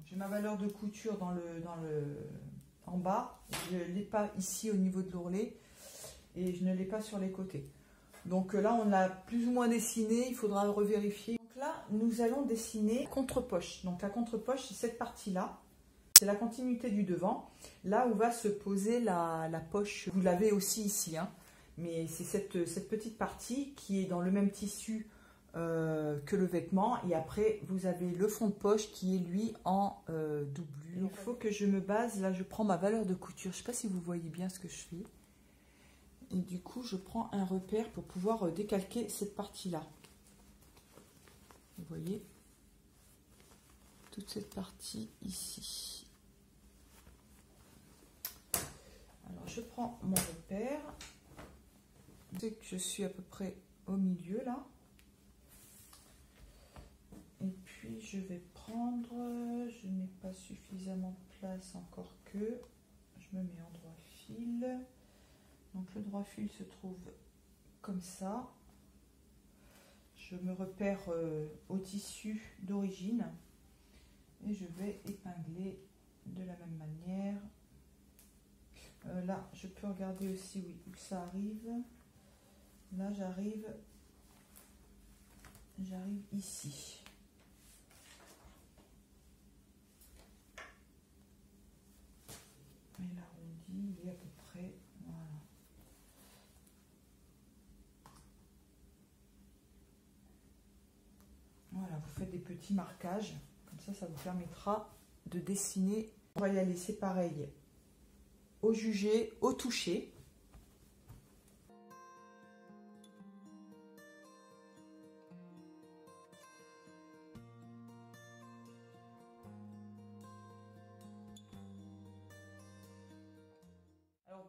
[SPEAKER 1] J'ai ma valeur de couture en bas, je ne l'ai pas ici au niveau de l'ourlet et je ne l'ai pas sur les côtés. Donc là, on l'a plus ou moins dessiné, il faudra revérifier. Donc là, nous allons dessiner contre-poche. Donc la contre-poche, c'est cette partie-là, c'est la continuité du devant, là où va se poser la poche. Vous l'avez aussi ici, hein, mais c'est cette petite partie qui est dans le même tissu que le vêtement, et après vous avez le fond de poche qui est lui en doublure. Il faut que je me base, là je prends ma valeur de couture, je ne sais pas si vous voyez bien ce que je fais, et du coup je prends un repère pour pouvoir décalquer cette partie là. Vous voyez toute cette partie ici. Alors je prends mon repère, je sais que je suis à peu près au milieu là. Et puis je vais prendre, je n'ai pas suffisamment de place encore que, je me mets en droit fil. Donc le droit fil se trouve comme ça. Je me repère au tissu d'origine et je vais épingler de la même manière. Là, je peux regarder aussi oui, où ça arrive. Là, j'arrive ici. Et l'arrondi, il est à peu près, voilà. Voilà, vous faites des petits marquages, comme ça vous permettra de dessiner. On va y aller, c'est pareil, au jugé, au toucher.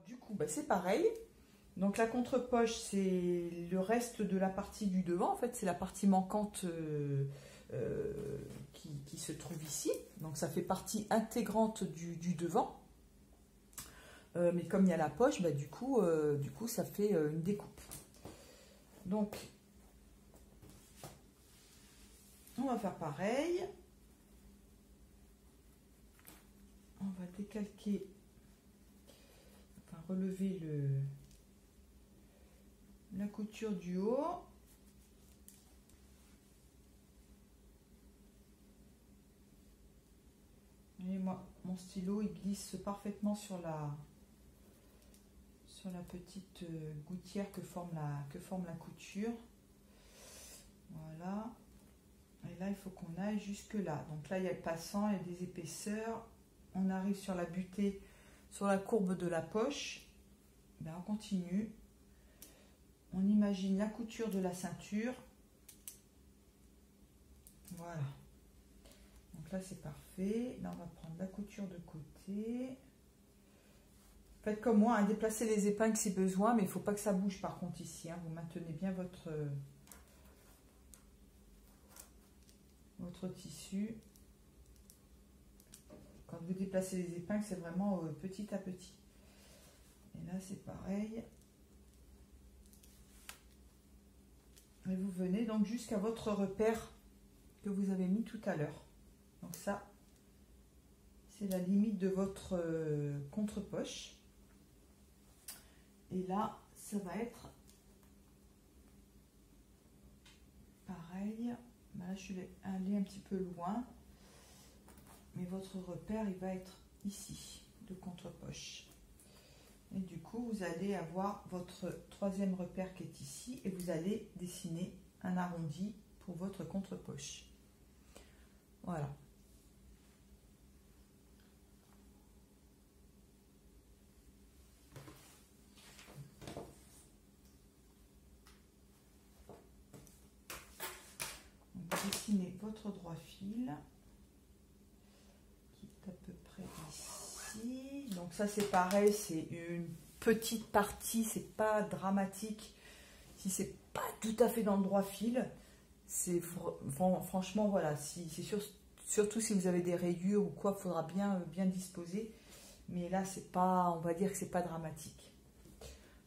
[SPEAKER 1] Du coup, bah, c'est pareil. Donc la contre-poche, c'est le reste de la partie du devant. En fait, c'est la partie manquante qui se trouve ici. Donc ça fait partie intégrante du devant. Mais comme il y a la poche, bah, du coup, ça fait une découpe. Donc, on va faire pareil. On va décalquer, enfin relever la couture du haut. Et moi, mon stylo, il glisse parfaitement sur la petite gouttière que forme la couture. Voilà. Et là, il faut qu'on aille jusque là. Donc là, il y a le passant, il y a des épaisseurs. On arrive sur la butée, sur la courbe de la poche. Ben, on continue. On imagine la couture de la ceinture. Voilà. Donc là, c'est parfait. Là, on va prendre la couture de côté. Faites comme moi, hein, déplacez les épingles si besoin, mais il ne faut pas que ça bouge par contre ici. Hein. Vous maintenez bien votre tissu. Quand vous déplacez les épingles, c'est vraiment petit à petit. Et là, c'est pareil. Et vous venez donc jusqu'à votre repère que vous avez mis tout à l'heure. Donc ça, c'est la limite de votre contre-poche. Et là, ça va être pareil. Là, je vais aller un petit peu loin, mais votre repère, il va être ici, de contre-poche. Et du coup, vous allez avoir votre troisième repère qui est ici, et vous allez dessiner un arrondi pour votre contre-poche. Voilà. Dessinez votre droit fil qui est à peu près ici. Donc ça c'est pareil, c'est une petite partie, c'est pas dramatique. Si c'est pas tout à fait dans le droit fil, c'est franchement voilà, si c'est surtout si vous avez des rayures ou quoi, il faudra bien disposer. Mais là c'est pas, on va dire que c'est pas dramatique.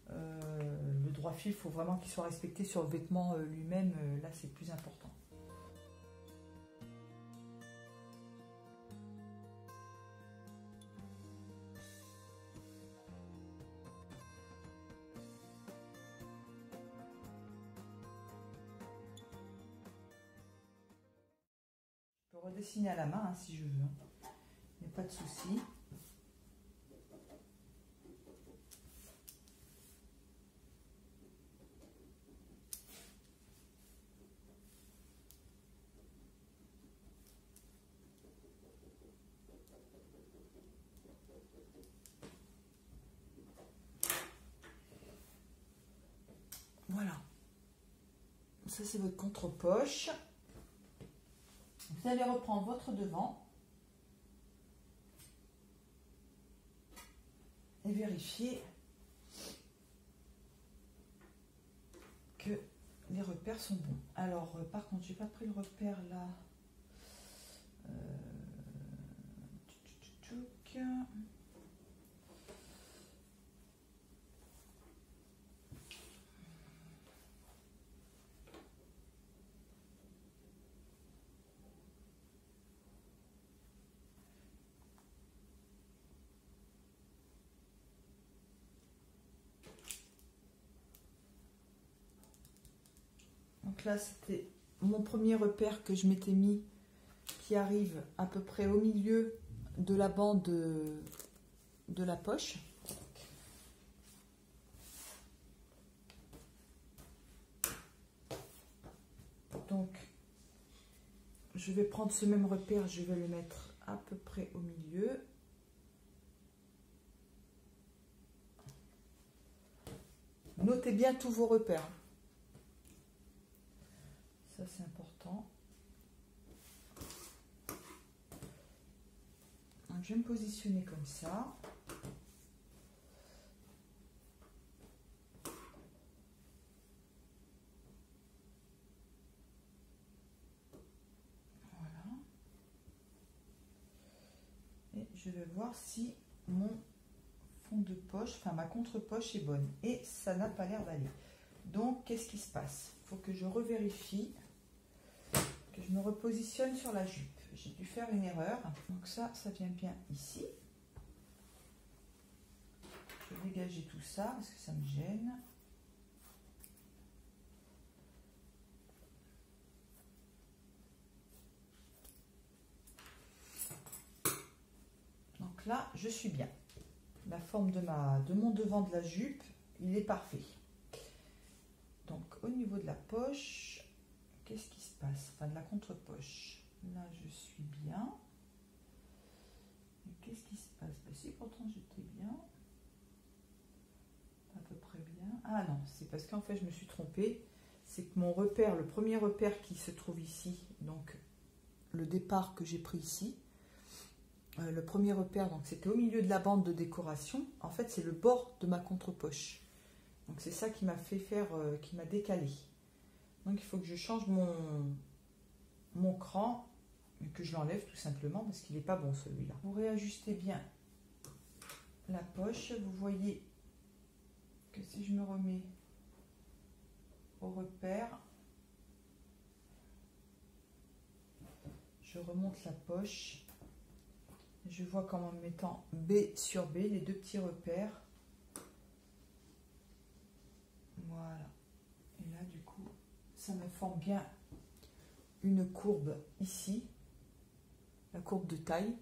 [SPEAKER 1] Le droit fil, il faut vraiment qu'il soit respecté sur le vêtement lui-même. Là c'est plus important. Je peux redessiner à la main si je veux, il n'y a pas de souci. Voilà, ça c'est votre contre-poche. Vous allez reprendre votre devant et vérifier que les repères sont bons. Alors, par contre, j'ai pas pris le repère là. Donc là, c'était mon premier repère que je m'étais mis, qui arrive à peu près au milieu de la bande de la poche. Donc, je vais prendre ce même repère, je vais le mettre à peu près au milieu. Notez bien tous vos repères. Ça, c'est important. Donc, je vais me positionner comme ça. Voilà. Et je vais voir si mon fond de poche, enfin ma contre-poche est bonne. Et ça n'a pas l'air d'aller. Donc, qu'est-ce qui se passe? Il faut que je revérifie, que je me repositionne sur la jupe. J'ai dû faire une erreur. Donc ça vient bien ici. Je vais dégager tout ça parce que ça me gêne. Donc là, je suis bien. La forme de mon devant de la jupe, il est parfait. Donc au niveau de la poche, qu'est-ce qui se passe? Enfin de la contre-poche. Là, je suis bien. Qu'est-ce qui se passe? Ben, si pourtant j'étais bien. À peu près bien. Ah non, c'est parce qu'en fait je me suis trompée. C'est que mon repère, le premier repère qui se trouve ici, donc le départ que j'ai pris ici, le premier repère, donc c'était au milieu de la bande de décoration. En fait, c'est le bord de ma contre-poche. Donc c'est ça qui m'a fait faire, qui m'a décalé. Donc il faut que je change mon cran, et que je l'enlève tout simplement parce qu'il n'est pas bon celui-là. Vous réajustez bien la poche. Vous voyez que si je me remets au repère, je remonte la poche. Je vois qu'en mettant B sur B, les deux petits repères. Voilà. Et là, du coup, ça me forme bien une courbe ici, la courbe de taille.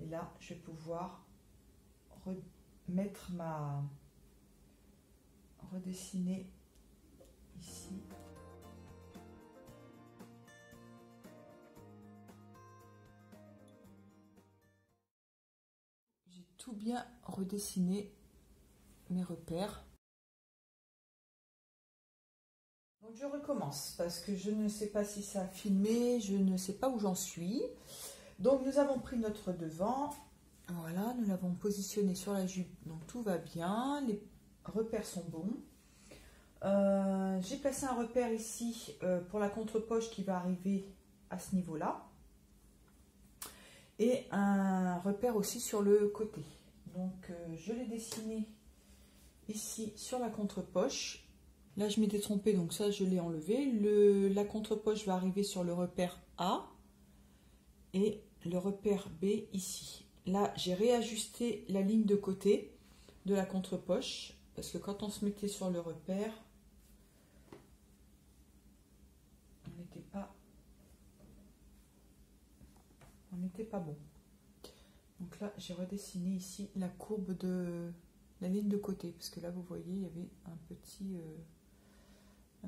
[SPEAKER 1] Et là, je vais pouvoir redessiner ici. J'ai tout bien redessiné mes repères. Donc je recommence parce que je ne sais pas si ça a filmé, je ne sais pas où j'en suis. Donc nous avons pris notre devant, voilà, nous l'avons positionné sur la jupe, donc tout va bien, les repères sont bons. J'ai placé un repère ici pour la contre-poche qui va arriver à ce niveau-là. Et un repère aussi sur le côté. Donc je l'ai dessiné ici sur la contre-poche. Là je m'étais trompée, donc ça je l'ai enlevé. La contre-poche va arriver sur le repère A et le repère B ici. Là j'ai réajusté la ligne de côté de la contre-poche parce que quand on se mettait sur le repère, on n'était pas bon. Donc là j'ai redessiné ici la courbe de la ligne de côté parce que là vous voyez il y avait un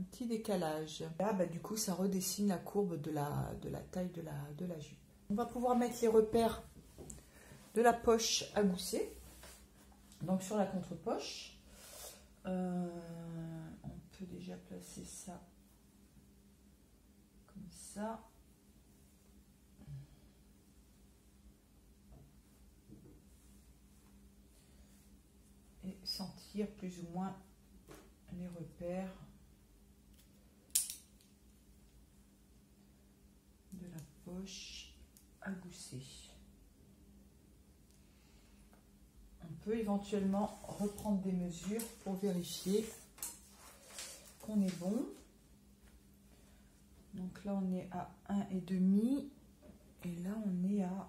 [SPEAKER 1] petit décalage. Là du coup ça redessine la courbe de la taille de la jupe. On va pouvoir mettre les repères de la poche à gousset. Donc sur la contre-poche, on peut déjà placer ça comme ça. Et sentir plus ou moins les repères de la poche à gousset. On peut éventuellement reprendre des mesures pour vérifier qu'on est bon. Donc là on est à 1,5 et là on est à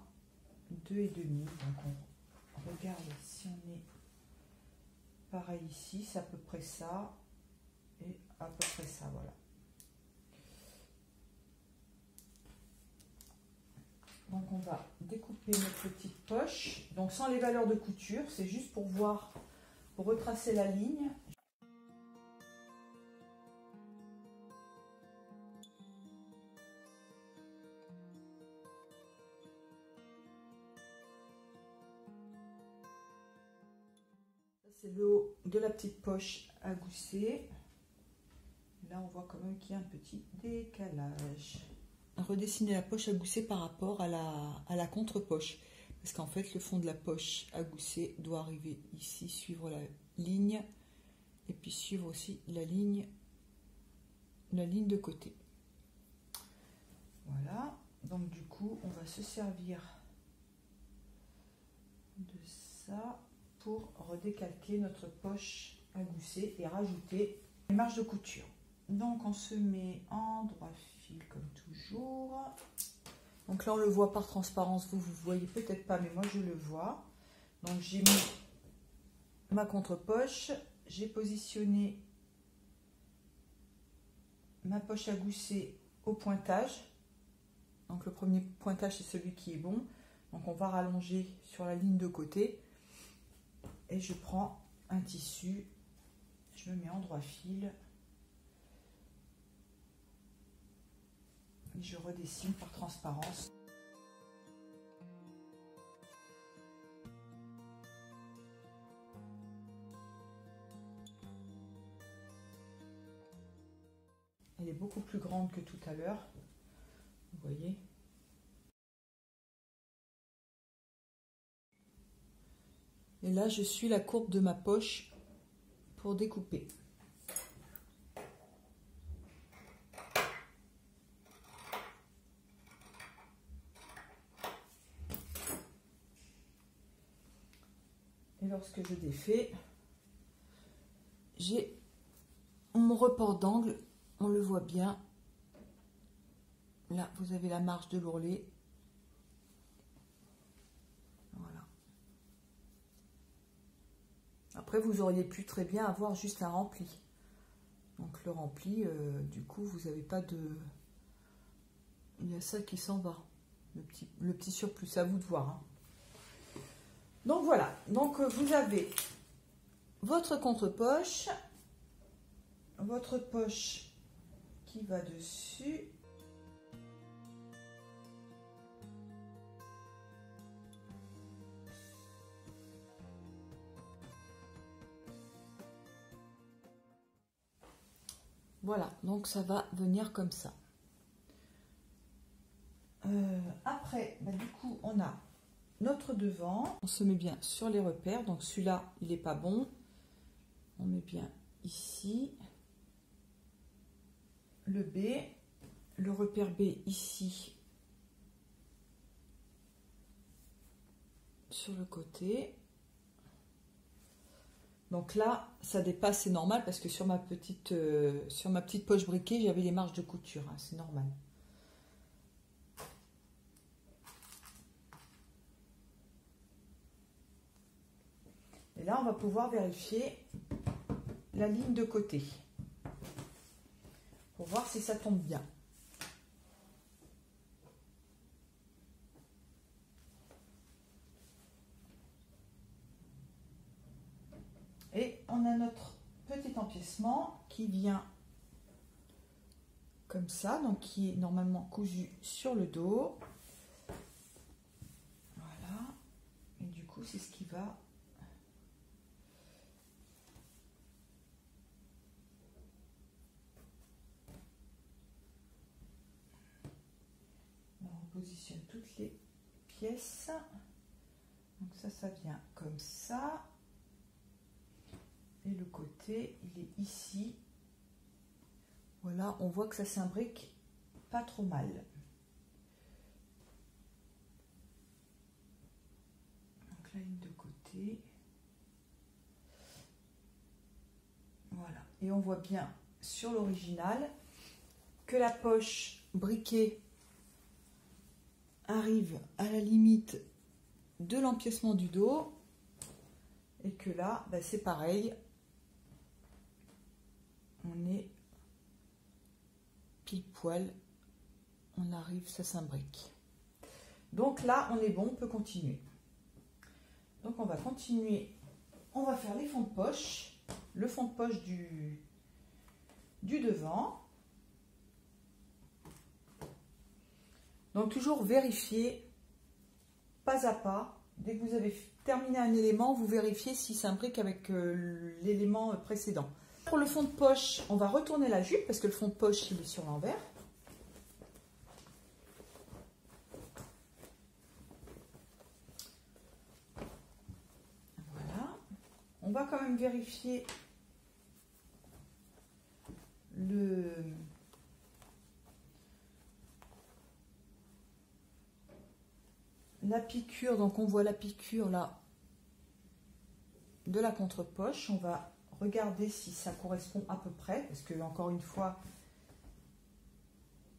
[SPEAKER 1] 2,5. Donc on regarde si on est pareil ici, c'est à peu près ça et à peu près ça, voilà. Donc on va découper notre petite poche, donc sans les valeurs de couture, c'est juste pour voir, pour retracer la ligne. C'est le haut de la petite poche à gousset. Là on voit quand même qu'il y a un petit décalage. Redessiner la poche à gousset par rapport à la contre-poche, parce qu'en fait le fond de la poche à gousset doit arriver ici, suivre la ligne et puis suivre aussi la ligne de côté. Voilà, donc du coup on va se servir de ça pour redécalquer notre poche à gousset et rajouter les marges de couture. Donc on se met en droit fil comme toujours. Donc là on le voit par transparence, vous voyez peut-être pas, mais moi je le vois. Donc j'ai mis ma contre-poche, j'ai positionné ma poche à gousset au pointage. Donc le premier pointage c'est celui qui est bon. Donc on va rallonger sur la ligne de côté et je prends un tissu, je me mets en droit fil. Et je redessine par transparence. Elle est beaucoup plus grande que tout à l'heure. Vous voyez. Et là, je suis la courbe de ma poche pour découper. Et lorsque je défais, j'ai mon report d'angle, on le voit bien. Là, vous avez la marge de l'ourlet. Voilà. Après, vous auriez pu très bien avoir juste un rempli. Donc le rempli, du coup, vous n'avez pas a ça qui s'en va. Le petit surplus, à vous de voir. Hein. Donc voilà, donc vous avez votre contre-poche, votre poche qui va dessus. Voilà, donc ça va venir comme ça. Après, bah, du coup, on a notre devant. On se met bien sur les repères. Donc celui-là, il n'est pas bon. On met bien ici. Le B. Le repère B ici. Sur le côté. Donc là, ça dépasse, c'est normal parce que sur ma petite poche briquée, j'avais des marges de couture. Hein, c'est normal. Et là, on va pouvoir vérifier la ligne de côté pour voir si ça tombe bien. Et on a notre petit empiècement qui vient comme ça, donc qui est normalement cousu sur le dos. Voilà. Et du coup, c'est ce qui va... On positionne toutes les pièces. Donc ça vient comme ça. Et le côté, il est ici. Voilà, on voit que ça s'imbrique pas trop mal. Donc la ligne de côté. Voilà. Et on voit bien sur l'original que la poche briquée arrive à la limite de l'empiècement du dos. Et que là, ben c'est pareil. On est pile poil, on arrive, ça s'imbrique. Donc là, on est bon, on peut continuer. Donc on va continuer, on va faire les fonds de poche, le fond de poche du devant. Donc toujours vérifier, pas à pas, dès que vous avez terminé un élément, vous vérifiez s'il s'imbrique avec l'élément précédent. Pour le fond de poche, on va retourner la jupe parce que le fond de poche, il est sur l'envers. Voilà. On va quand même vérifier la piqûre. Donc on voit la piqûre là de la contre-poche. On va regarder si ça correspond à peu près, parce que encore une fois,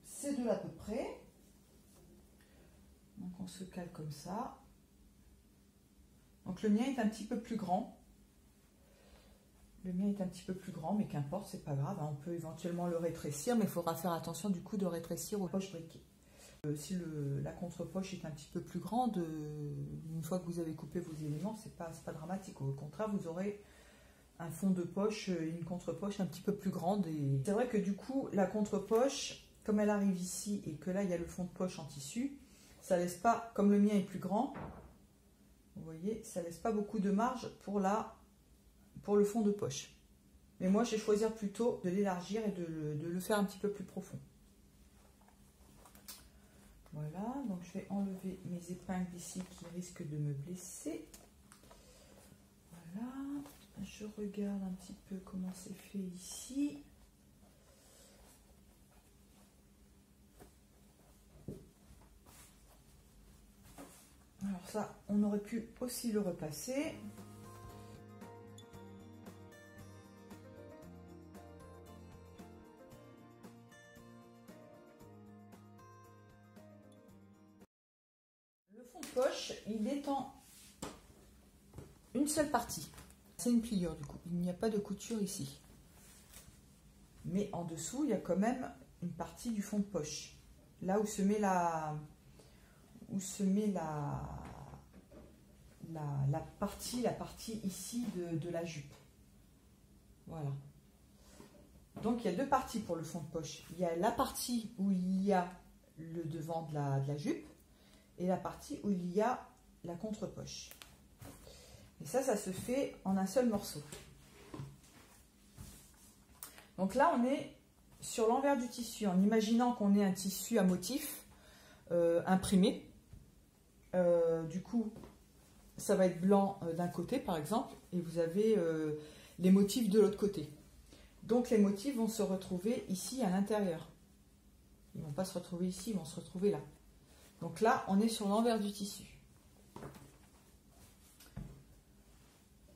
[SPEAKER 1] c'est de l'à peu près. Donc on se cale comme ça. Donc le mien est un petit peu plus grand. Le mien est un petit peu plus grand, mais qu'importe, c'est pas grave. On peut éventuellement le rétrécir, mais il faudra faire attention du coup de rétrécir aux poches briquées. Si la contre-poche est un petit peu plus grande, une fois que vous avez coupé vos éléments, c'est pas dramatique. Au contraire, vous aurez un fond de poche et une contre-poche un petit peu plus grande. Et c'est vrai que du coup, la contre-poche, comme elle arrive ici et que là, il y a le fond de poche en tissu, ça laisse pas, comme le mien est plus grand, vous voyez, ça laisse pas beaucoup de marge pour le fond de poche. Mais moi, je vais choisir plutôt de l'élargir et de le faire un petit peu plus profond. Voilà, donc je vais enlever mes épingles ici qui risquent de me blesser. Voilà, je regarde un petit peu comment c'est fait ici. Alors ça, on aurait pu aussi le repasser. Le fond de poche, il est en une seule partie. C'est une pliure du coup, il n'y a pas de couture ici. Mais en dessous, il y a quand même une partie du fond de poche. là où se met la partie ici de la jupe. Voilà. Donc, il y a deux parties pour le fond de poche. Il y a la partie où il y a le devant de la jupe et la partie où il y a la contre-poche. Et ça se fait en un seul morceau. Donc là, on est sur l'envers du tissu, en imaginant qu'on ait un tissu à motif imprimé. Du coup, ça va être blanc d'un côté, par exemple, et vous avez les motifs de l'autre côté. Donc, les motifs vont se retrouver ici à l'intérieur. Ils ne vont pas se retrouver ici, ils vont se retrouver là. Donc là, on est sur l'envers du tissu.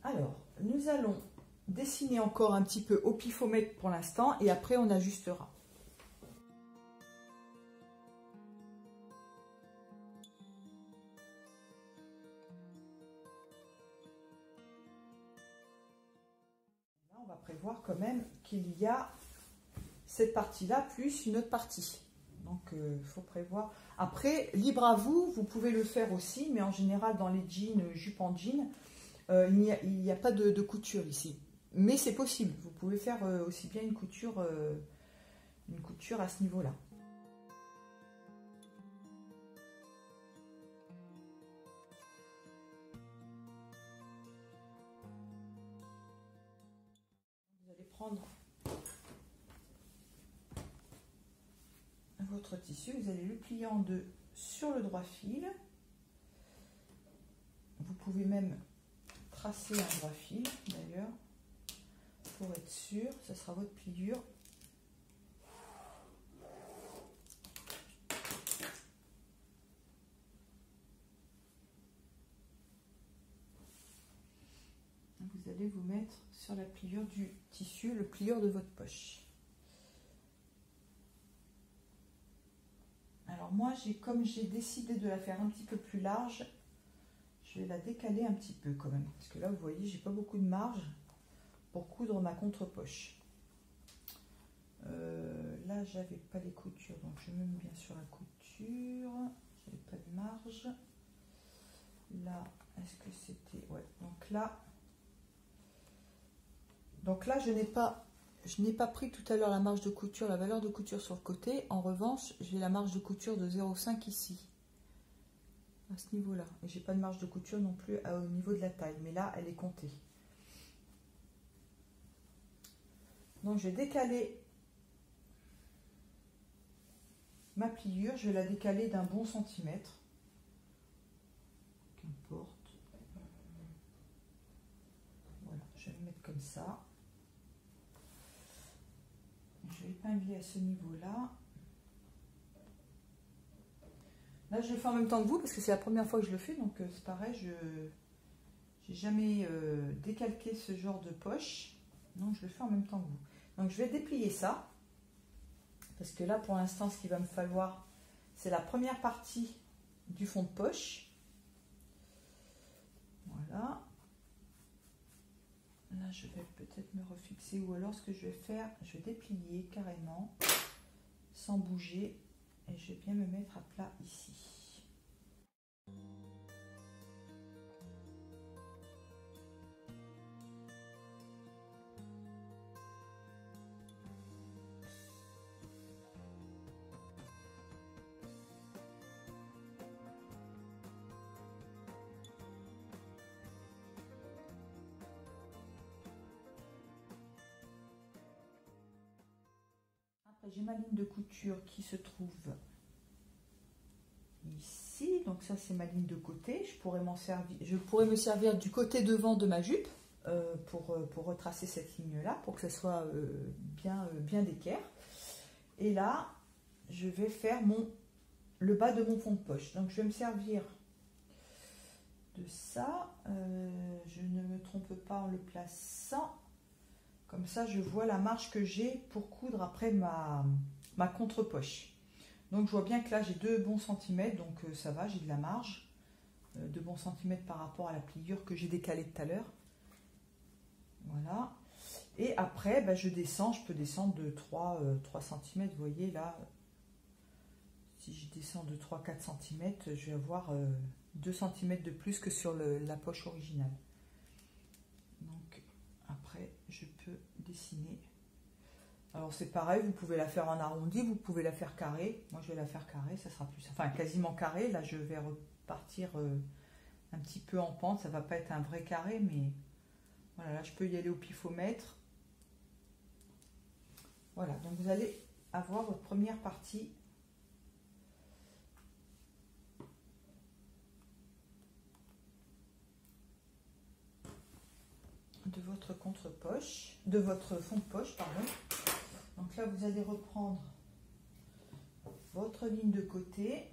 [SPEAKER 1] Alors, nous allons dessiner encore un petit peu au pifomètre pour l'instant et après on ajustera. Là, on va prévoir quand même qu'il y a cette partie-là plus une autre partie. Donc, il faut prévoir. Après, libre à vous, vous pouvez le faire aussi, mais en général, dans les jeans, jupes en jean, il n'y a pas de couture ici. Mais c'est possible, vous pouvez faire aussi bien une couture à ce niveau-là. Vous allez prendre votre tissu, vous allez le plier en deux sur le droit fil. Vous pouvez même tracer un droit fil d'ailleurs. Pour être sûr, ce sera votre pliure. Vous allez vous mettre sur la pliure du tissu, le pliure de votre poche. Alors moi, comme j'ai décidé de la faire un petit peu plus large, je vais la décaler un petit peu quand même. Parce que là, vous voyez, j'ai pas beaucoup de marge pour coudre ma contre-poche. Là, j'avais pas les coutures, donc je me mets bien sur la couture. J'avais pas de marge. Là, est-ce que c'était... Ouais, donc là, je n'ai pas pris tout à l'heure la marge de couture, la valeur de couture sur le côté. En revanche, j'ai la marge de couture de 0,5 ici, à ce niveau-là. Et j'ai pas de marge de couture non plus au niveau de la taille, mais là, elle est comptée. Donc, je vais décaler ma pliure, je vais la décaler d'un bon centimètre. Qu'importe. Voilà, je vais me mettre comme ça. Je vais épingler à ce niveau-là. Là, je le fais en même temps que vous parce que c'est la première fois que je le fais, donc c'est pareil, je n'ai jamais décalqué ce genre de poche, donc je le fais en même temps que vous. Donc je vais déplier ça, parce que là, pour l'instant, ce qu'il va me falloir, c'est la première partie du fond de poche. Voilà. Là, je vais peut-être me refixer, ou alors ce que je vais faire, je vais déplier carrément, sans bouger, et je vais bien me mettre à plat ici. J'ai ma ligne de couture qui se trouve ici, donc ça c'est ma ligne de côté. Je pourrais me servir du côté devant de ma jupe pour retracer cette ligne là, pour que ça soit bien d'équerre. Et là, je vais faire le bas de mon fond de poche. Donc je vais me servir de ça. Je ne me trompe pas en le plaçant. Comme ça, je vois la marge que j'ai pour coudre après ma contre-poche. Donc, je vois bien que là, j'ai 2 bons centimètres. Donc, ça va, j'ai de la marge. 2 bons centimètres par rapport à la pliure que j'ai décalée tout à l'heure. Voilà. Et après, je peux descendre de 3 cm. Vous voyez, là, Si je descends de 3-4 cm, je vais avoir 2 cm de plus que sur la poche originale. Donc après, je peux dessiner. Alors c'est pareil, vous pouvez la faire en arrondi, vous pouvez la faire carré. Moi je vais la faire carré, ça sera plus... Enfin quasiment carré, là je vais repartir un petit peu en pente. Ça va pas être un vrai carré, mais voilà, là je peux y aller au pifomètre. Voilà, donc vous allez avoir votre première partie de votre contre-poche, de votre fond de poche, pardon. Donc là, vous allez reprendre votre ligne de côté.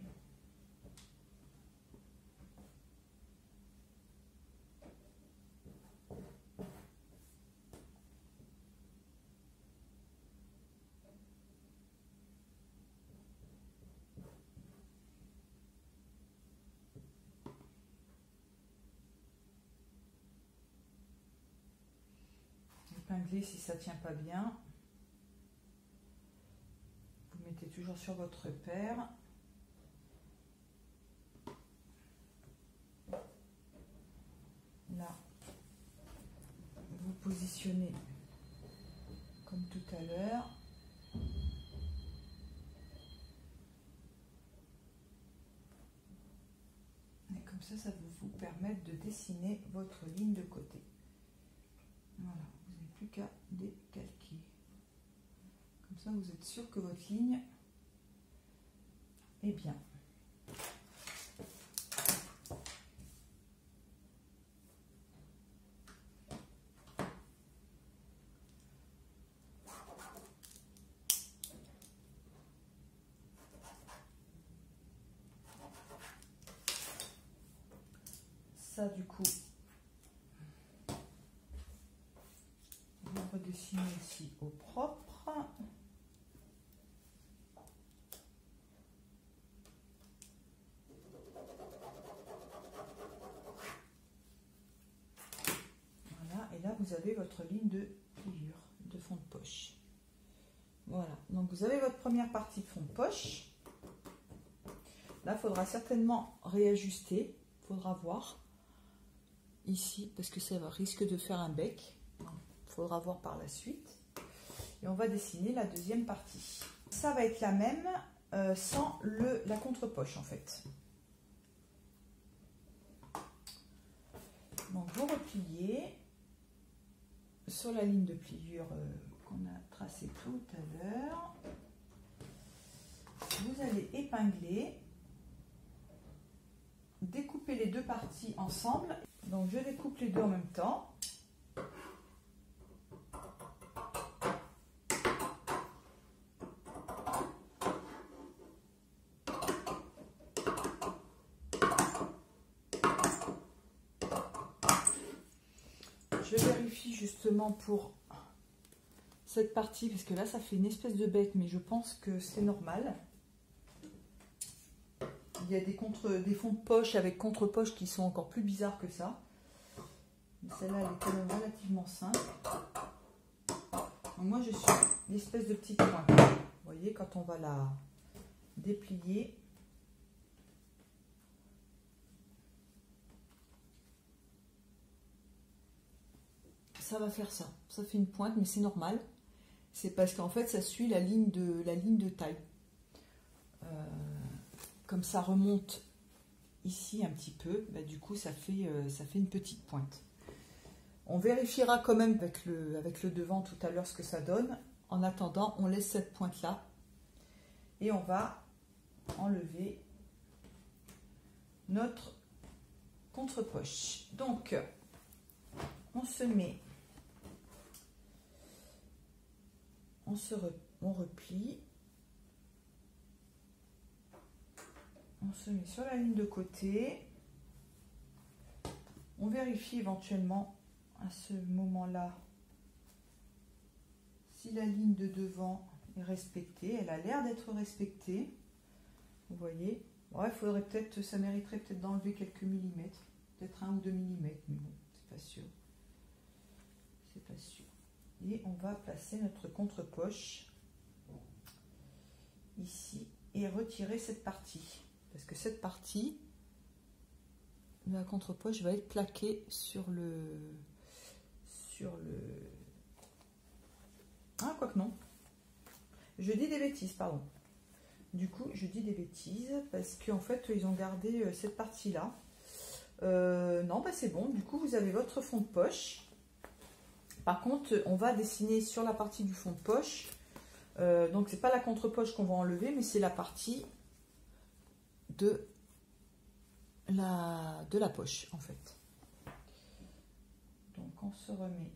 [SPEAKER 1] Épingler si ça ne tient pas bien. Vous mettez toujours sur votre repère. Là, vous positionnez comme tout à l'heure. Et comme ça va vous permettre de dessiner votre ligne de côté. Voilà, vous n'avez plus qu'à décalquer. Comme ça, vous êtes sûr que votre ligne est bien. Ça, du coup, vous redessinez ici au propre. Voilà, et là, vous avez votre ligne de pliure, de fond de poche. Voilà, donc vous avez votre première partie de fond de poche. Là, il faudra certainement réajuster, il faudra voir ici, parce que ça risque de faire un bec. Il faudra voir par la suite. Et on va dessiner la deuxième partie. Ça va être la même sans la contre-poche en fait. Donc vous repliez sur la ligne de pliure qu'on a tracée tout à l'heure. Vous allez épingler, découper les deux parties ensemble. Donc je découpe les deux en même temps. Je vérifie justement pour cette partie, parce que là ça fait une espèce de bec, mais je pense que c'est normal. Il y a des fonds de poche avec contre-poche qui sont encore plus bizarres que ça. Mais celle-là, elle est quand même relativement simple. Donc moi, je suis l'espèce de petite pointe. Vous voyez, quand on va la déplier, ça va faire ça. Ça fait une pointe, mais c'est normal. C'est parce qu'en fait, ça suit la ligne de taille. Comme ça remonte ici un petit peu, bah, du coup ça fait une petite pointe. On vérifiera quand même avec le devant tout à l'heure ce que ça donne. En attendant, on laisse cette pointe là et on va enlever notre contre-poche. Donc on se met, on replie. On se met sur la ligne de côté. On vérifie éventuellement à ce moment-là si la ligne de devant est respectée. Elle a l'air d'être respectée. Vous voyez. Ouais, il faudrait peut-être, ça mériterait peut-être d'enlever quelques millimètres. Peut-être 1 ou 2 millimètres, mais bon, c'est pas sûr. C'est pas sûr. Et on va placer notre contre-poche ici. et retirer cette partie. Parce que cette partie de la contre-poche va être plaquée sur le... Ah, quoique non. Je dis des bêtises, pardon. Du coup, je dis des bêtises parce qu'en fait, ils ont gardé cette partie-là. Non, bah c'est bon. Du coup, vous avez votre fond de poche. Par contre, on va dessiner sur la partie du fond de poche. Donc, c'est pas la contre-poche qu'on va enlever, mais c'est la partie de la poche, en fait. Donc, on se remet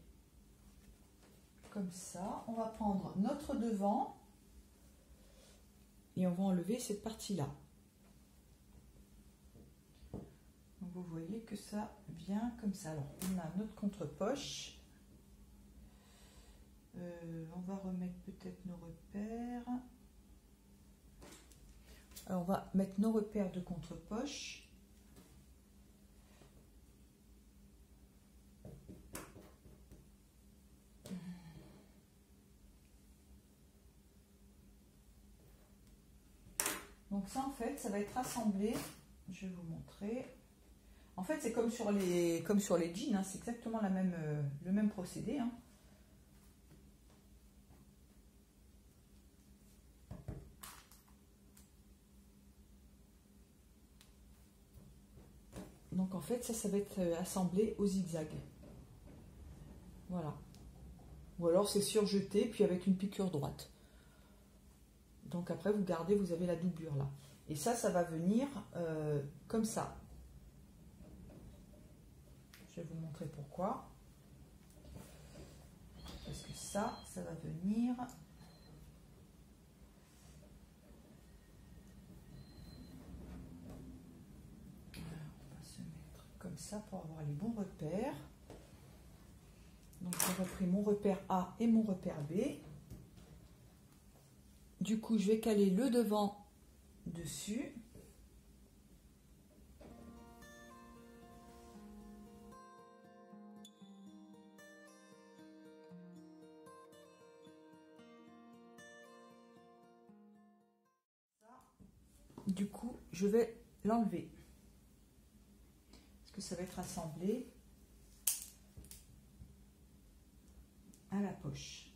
[SPEAKER 1] comme ça. On va prendre notre devant et on va enlever cette partie-là. Donc, vous voyez que ça vient comme ça. Alors, on a notre contre-poche. On va remettre peut-être nos repères. Alors, on va mettre nos repères de contre-poche. Donc ça, en fait, ça va être assemblé. Je vais vous montrer. En fait, c'est comme sur les jeans, hein, c'est exactement le même procédé. Hein. Donc en fait, ça va être assemblé au zigzag. Voilà. Ou alors c'est surjeté, puis avec une piqûre droite. Donc après, vous gardez, vous avez la doublure là. Et ça va venir comme ça. Je vais vous montrer pourquoi. Parce que ça va venir... On va se mettre comme ça pour avoir les bons repères. Donc j'ai repris mon repère A et mon repère B. Du coup, je vais caler le devant dessus. Du coup, je vais l'enlever. Parce que ça va être assemblé à la poche.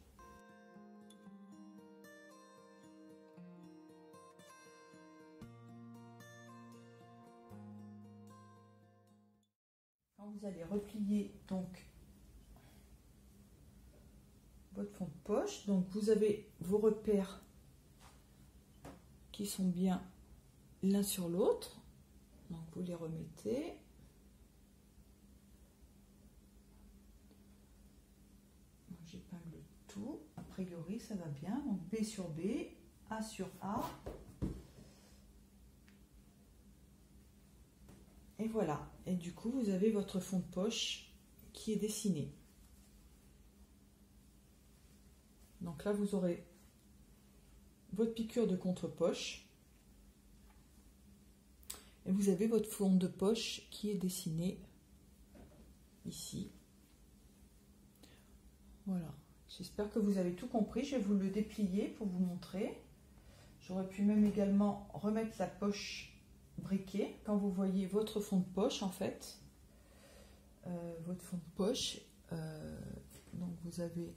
[SPEAKER 1] Quand vous allez replier donc votre fond de poche, donc vous avez vos repères qui sont bien l'un sur l'autre, donc vous les remettez. J'épingle tout, a priori ça va bien, donc B sur B, A sur A. Et voilà, et du coup vous avez votre fond de poche qui est dessiné. Donc là vous aurez votre piqûre de contre-poche. Et vous avez votre fond de poche qui est dessiné ici. Voilà. J'espère que vous avez tout compris. Je vais vous le déplier pour vous montrer. J'aurais pu même également remettre la poche briquée quand vous voyez votre fond de poche en fait. Votre fond de poche. Donc vous avez...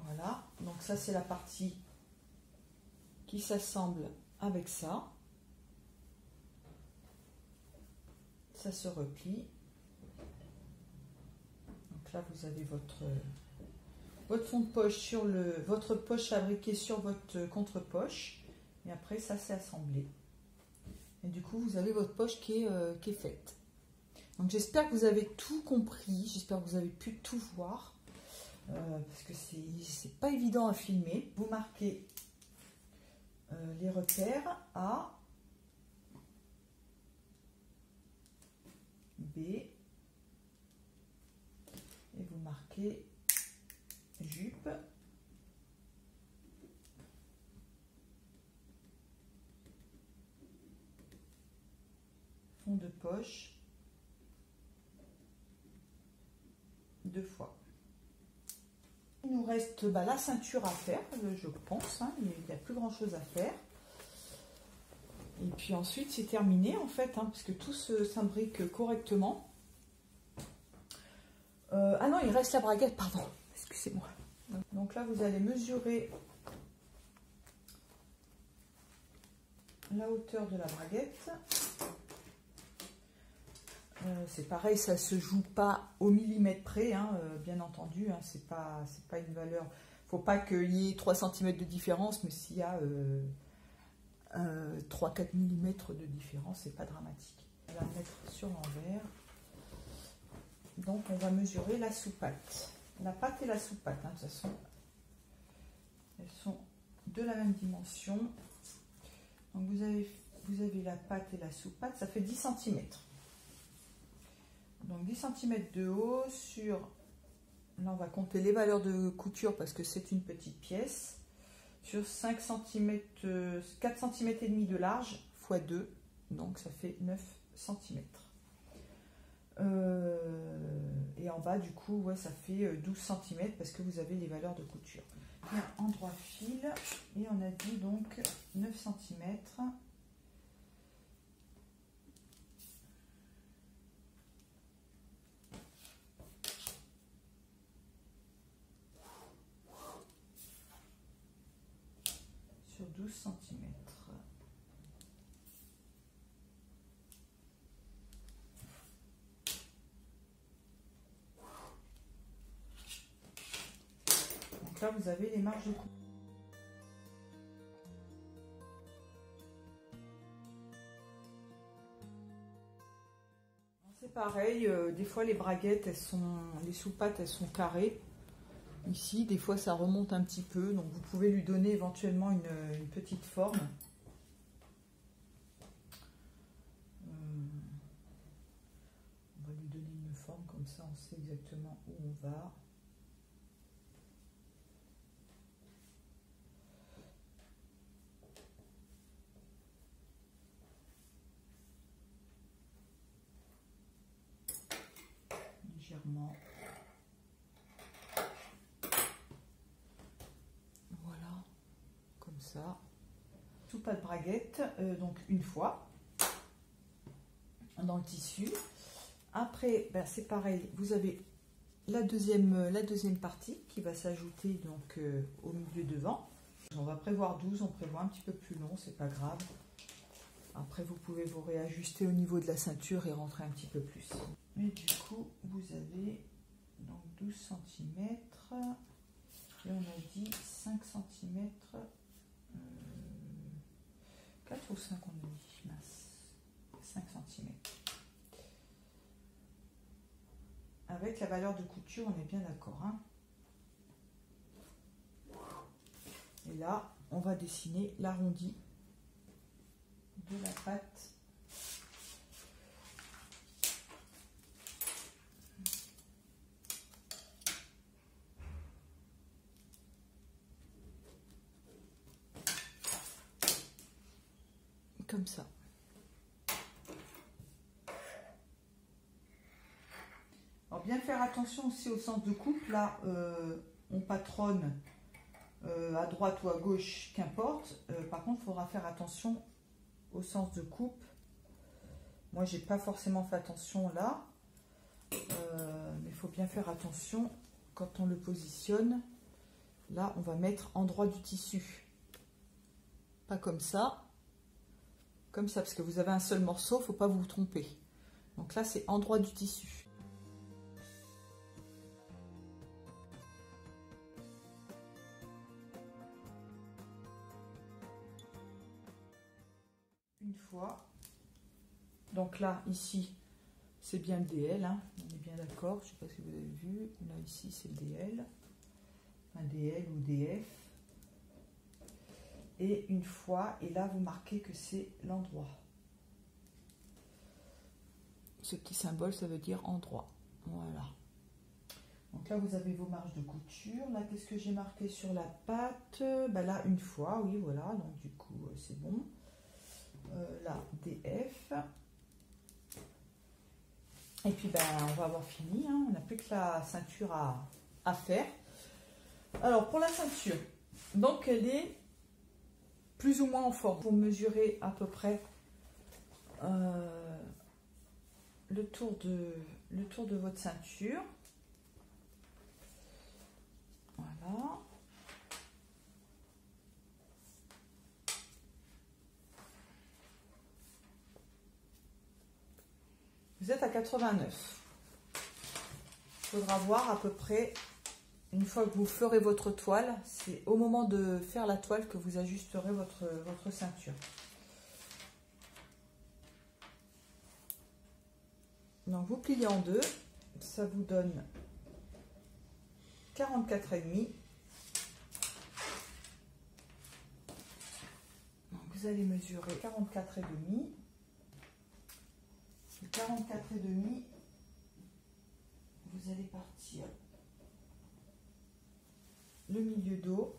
[SPEAKER 1] Voilà. Donc ça c'est la partie qui s'assemble avec ça. Ça se replie. Donc là, vous avez votre fond de poche sur votre poche fabriquée sur votre contre-poche. Et après, ça s'est assemblé. Et du coup, vous avez votre poche qui est faite. Donc j'espère que vous avez tout compris. J'espère que vous avez pu tout voir. Parce que c'est pas évident à filmer. Vous marquez les repères A, B, et vous marquez jupe, fond de poche, 2 fois. Il nous reste la ceinture à faire, je pense, hein. Il n'y a plus grand chose à faire. Et puis ensuite c'est terminé en fait, hein, parce que tout s'imbrique correctement. Ah non, il reste la braguette, pardon, excusez-moi. Donc là vous allez mesurer la hauteur de la braguette. C'est pareil, ça se joue pas au millimètre près, hein, bien entendu, hein, c'est pas une valeur. Il ne faut pas qu'il y ait 3 cm de différence, mais s'il y a 3-4 mm de différence, c'est pas dramatique. On va la mettre sur l'envers. Donc on va mesurer la sous-pâte. La pâte et la sous-pâte, hein, de toute façon, elles sont de la même dimension. Donc vous avez la pâte et la sous-pâte, ça fait 10 cm. Donc 10 cm de haut sur, là on va compter les valeurs de couture parce que c'est une petite pièce, sur 5 cm, 4 cm et demi de large x 2, donc ça fait 9 cm. Et en bas du coup, ouais, ça fait 12 cm parce que vous avez les valeurs de couture. Bien, en droit fil, et on a dit donc 9 cm. Sur 12 cm. Donc là, vous avez les marges de coupe. C'est pareil, des fois les braguettes, les sous-pâtes, elles sont carrées. Ici, des fois, ça remonte un petit peu, donc vous pouvez lui donner éventuellement une petite forme. On va lui donner une forme, comme ça on sait exactement où on va. Légèrement. Comme ça, sous-pâte braguette, donc une fois dans le tissu. Après, c'est pareil, vous avez la deuxième partie qui va s'ajouter donc au milieu devant. On va prévoir 12, on prévoit un petit peu plus long, c'est pas grave. Après, vous pouvez vous réajuster au niveau de la ceinture et rentrer un petit peu plus. Mais du coup, vous avez donc 12 cm et on a dit 5 cm. 4 ou 5 on a dit, mince, 5 cm. Avec la valeur de couture, on est bien d'accord, hein. Et là, on va dessiner l'arrondi de la pâte. Comme ça. Alors bien faire attention aussi au sens de coupe. Là, on patronne à droite ou à gauche, qu'importe. Par contre, il faudra faire attention au sens de coupe. Moi, j'ai pas forcément fait attention là. Mais il faut bien faire attention quand on le positionne. Là, on va mettre en droit du tissu. Pas comme ça. Comme ça, parce que vous avez un seul morceau, il ne faut pas vous tromper. Donc là, c'est en droit du tissu. Une fois. Donc là, ici, c'est bien le DL, hein. On est bien d'accord. Je ne sais pas si vous avez vu. Là, ici, c'est le DL. Un DL ou DF. Et une fois, et là, vous marquez que c'est l'endroit. Ce petit symbole, ça veut dire endroit. Voilà. Donc là, vous avez vos marges de couture. Là, qu'est-ce que j'ai marqué sur la pâte? Là, une fois, oui, voilà. Donc, du coup, c'est bon. Là, DF. Et puis, on va avoir fini, hein. On n'a plus que la ceinture à faire. Alors pour la ceinture, donc elle est plus ou moins en forme. Vous mesurez à peu près le tour de votre ceinture. Voilà. Vous êtes à 89. Il faudra voir à peu près, une fois que vous ferez votre toile, c'est au moment de faire la toile que vous ajusterez votre ceinture. Donc vous pliez en deux, ça vous donne 44,5. Donc vous allez mesurer 44,5. 44,5. Vous allez partir le milieu dos.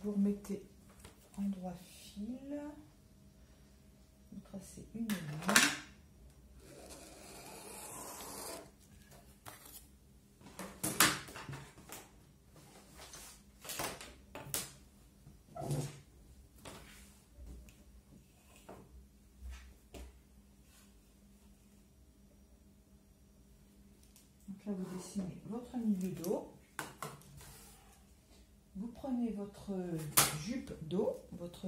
[SPEAKER 1] Vous remettez en droit fil, vous tracez une ligne. Donc là, vous dessinez votre milieu dos. Vous prenez votre jupe dos, votre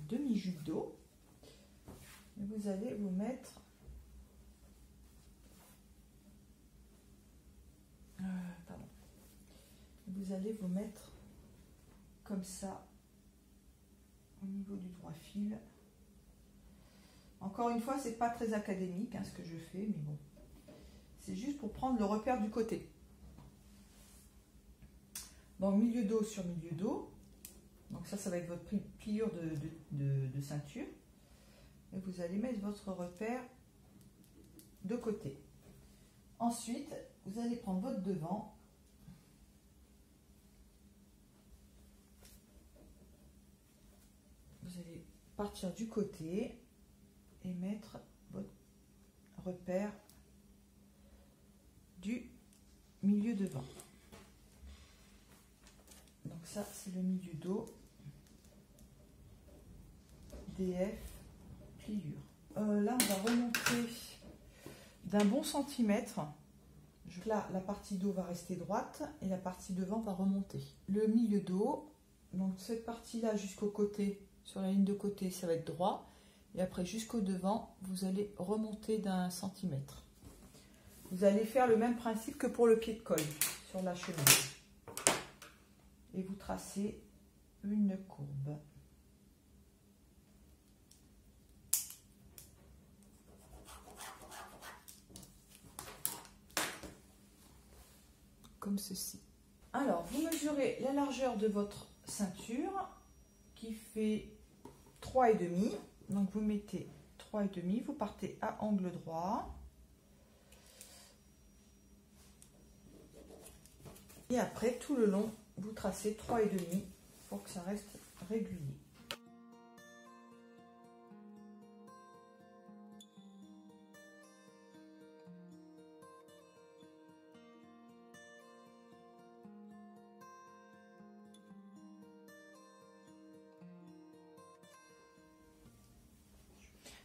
[SPEAKER 1] demi-jupe dos, et vous allez vous mettre vous allez vous mettre comme ça au niveau du droit fil. Encore une fois, c'est pas très académique ce que je fais, mais bon, c'est juste pour prendre le repère du côté. Donc milieu dos sur milieu dos. Donc ça va être votre pliure de ceinture. Et vous allez mettre votre repère de côté. Ensuite, vous allez prendre votre devant. Vous allez partir du côté et mettre votre repère du milieu devant. Donc ça, c'est le milieu dos, DF, pliure. Là, on va remonter d'un bon centimètre. Là, la partie dos va rester droite et la partie devant va remonter. Le milieu dos, donc cette partie-là jusqu'au côté, sur la ligne de côté, ça va être droit. Et après, jusqu'au devant, vous allez remonter d'un centimètre. Vous allez faire le même principe que pour le pied de colle sur la chemise. Et vous tracez une courbe. Comme ceci. Alors, vous mesurez la largeur de votre ceinture qui fait 3,5. Donc, vous mettez 3,5, vous partez à angle droit. Et après, tout le long, vous tracez 3,5 pour que ça reste régulier.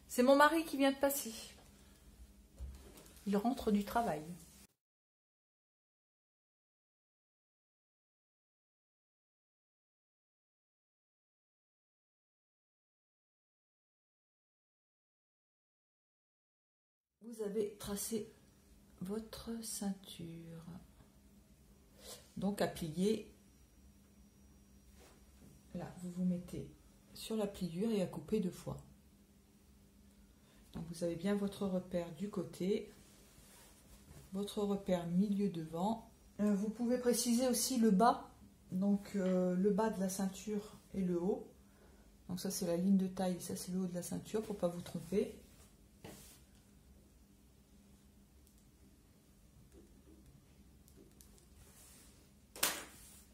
[SPEAKER 1] C'est mon mari qui vient de passer. Il rentre du travail. Vous avez tracé votre ceinture. Donc à plier. Là, vous vous mettez sur la pliure et à couper 2 fois. Donc vous avez bien votre repère du côté, votre repère milieu devant. Vous pouvez préciser aussi le bas, donc le bas de la ceinture et le haut. Donc ça c'est la ligne de taille, ça c'est le haut de la ceinture pour ne pas vous tromper.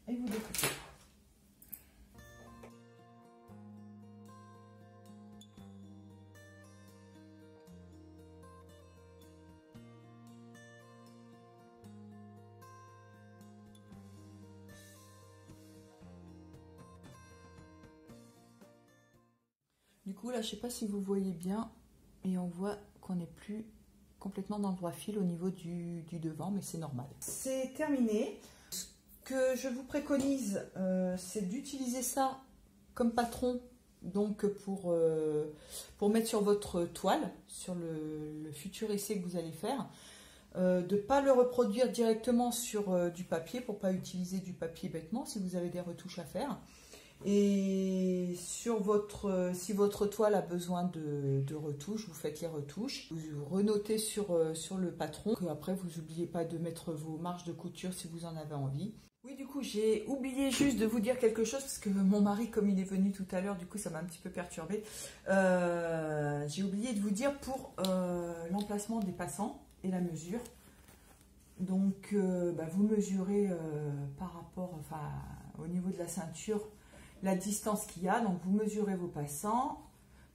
[SPEAKER 1] Et vous découpez. coup, là, je sais pas si vous voyez bien, et on voit qu'on n'est plus complètement dans le droit fil au niveau du devant, mais c'est normal. C'est terminé. Ce que je vous préconise, c'est d'utiliser ça comme patron, donc pour mettre sur votre toile, sur le futur essai que vous allez faire. De ne pas le reproduire directement sur du papier pour ne pas utiliser du papier bêtement si vous avez des retouches à faire. Et sur si votre toile a besoin de retouches, vous faites les retouches. Vous renotez sur le patron. Après, vous n'oubliez pas de mettre vos marges de couture si vous en avez envie. Oui, du coup, j'ai oublié juste de vous dire quelque chose parce que mon mari, comme il est venu tout à l'heure, du coup, ça m'a un petit peu perturbée. J'ai oublié de vous dire pour l'emplacement des passants et la mesure. Donc, vous mesurez par rapport, au niveau de la ceinture, la distance qu'il y a. Donc, vous mesurez vos passants,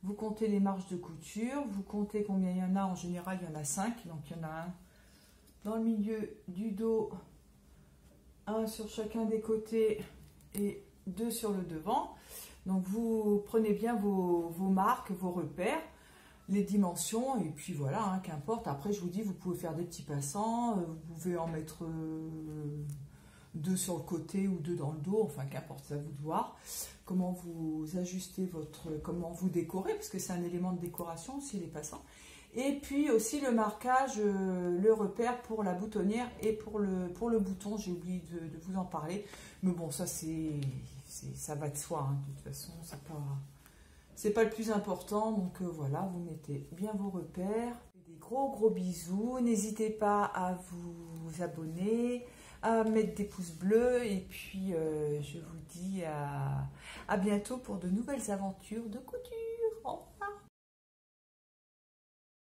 [SPEAKER 1] vous comptez les marges de couture, vous comptez combien il y en a. En général, il y en a 5. Donc, il y en a un dans le milieu du dos, un sur chacun des côtés et 2 sur le devant. Donc, vous prenez bien vos marques, vos repères, les dimensions, et puis voilà, hein, qu'importe. Après, je vous dis, vous pouvez faire des petits passants, vous pouvez en mettre 2 sur le côté ou 2 dans le dos, enfin qu'importe, c'est à vous de voir comment vous ajustez comment vous décorez, parce que c'est un élément de décoration aussi, les passants. Et puis aussi le marquage, le repère pour la boutonnière et pour le bouton, j'ai oublié de vous en parler, mais bon, ça ça va de soi, hein, de toute façon, c'est pas le plus important. Donc voilà, vous mettez bien vos repères. Des gros bisous, n'hésitez pas à vous abonner, à mettre des pouces bleus, et puis je vous dis à bientôt pour de nouvelles aventures de couture. Au revoir.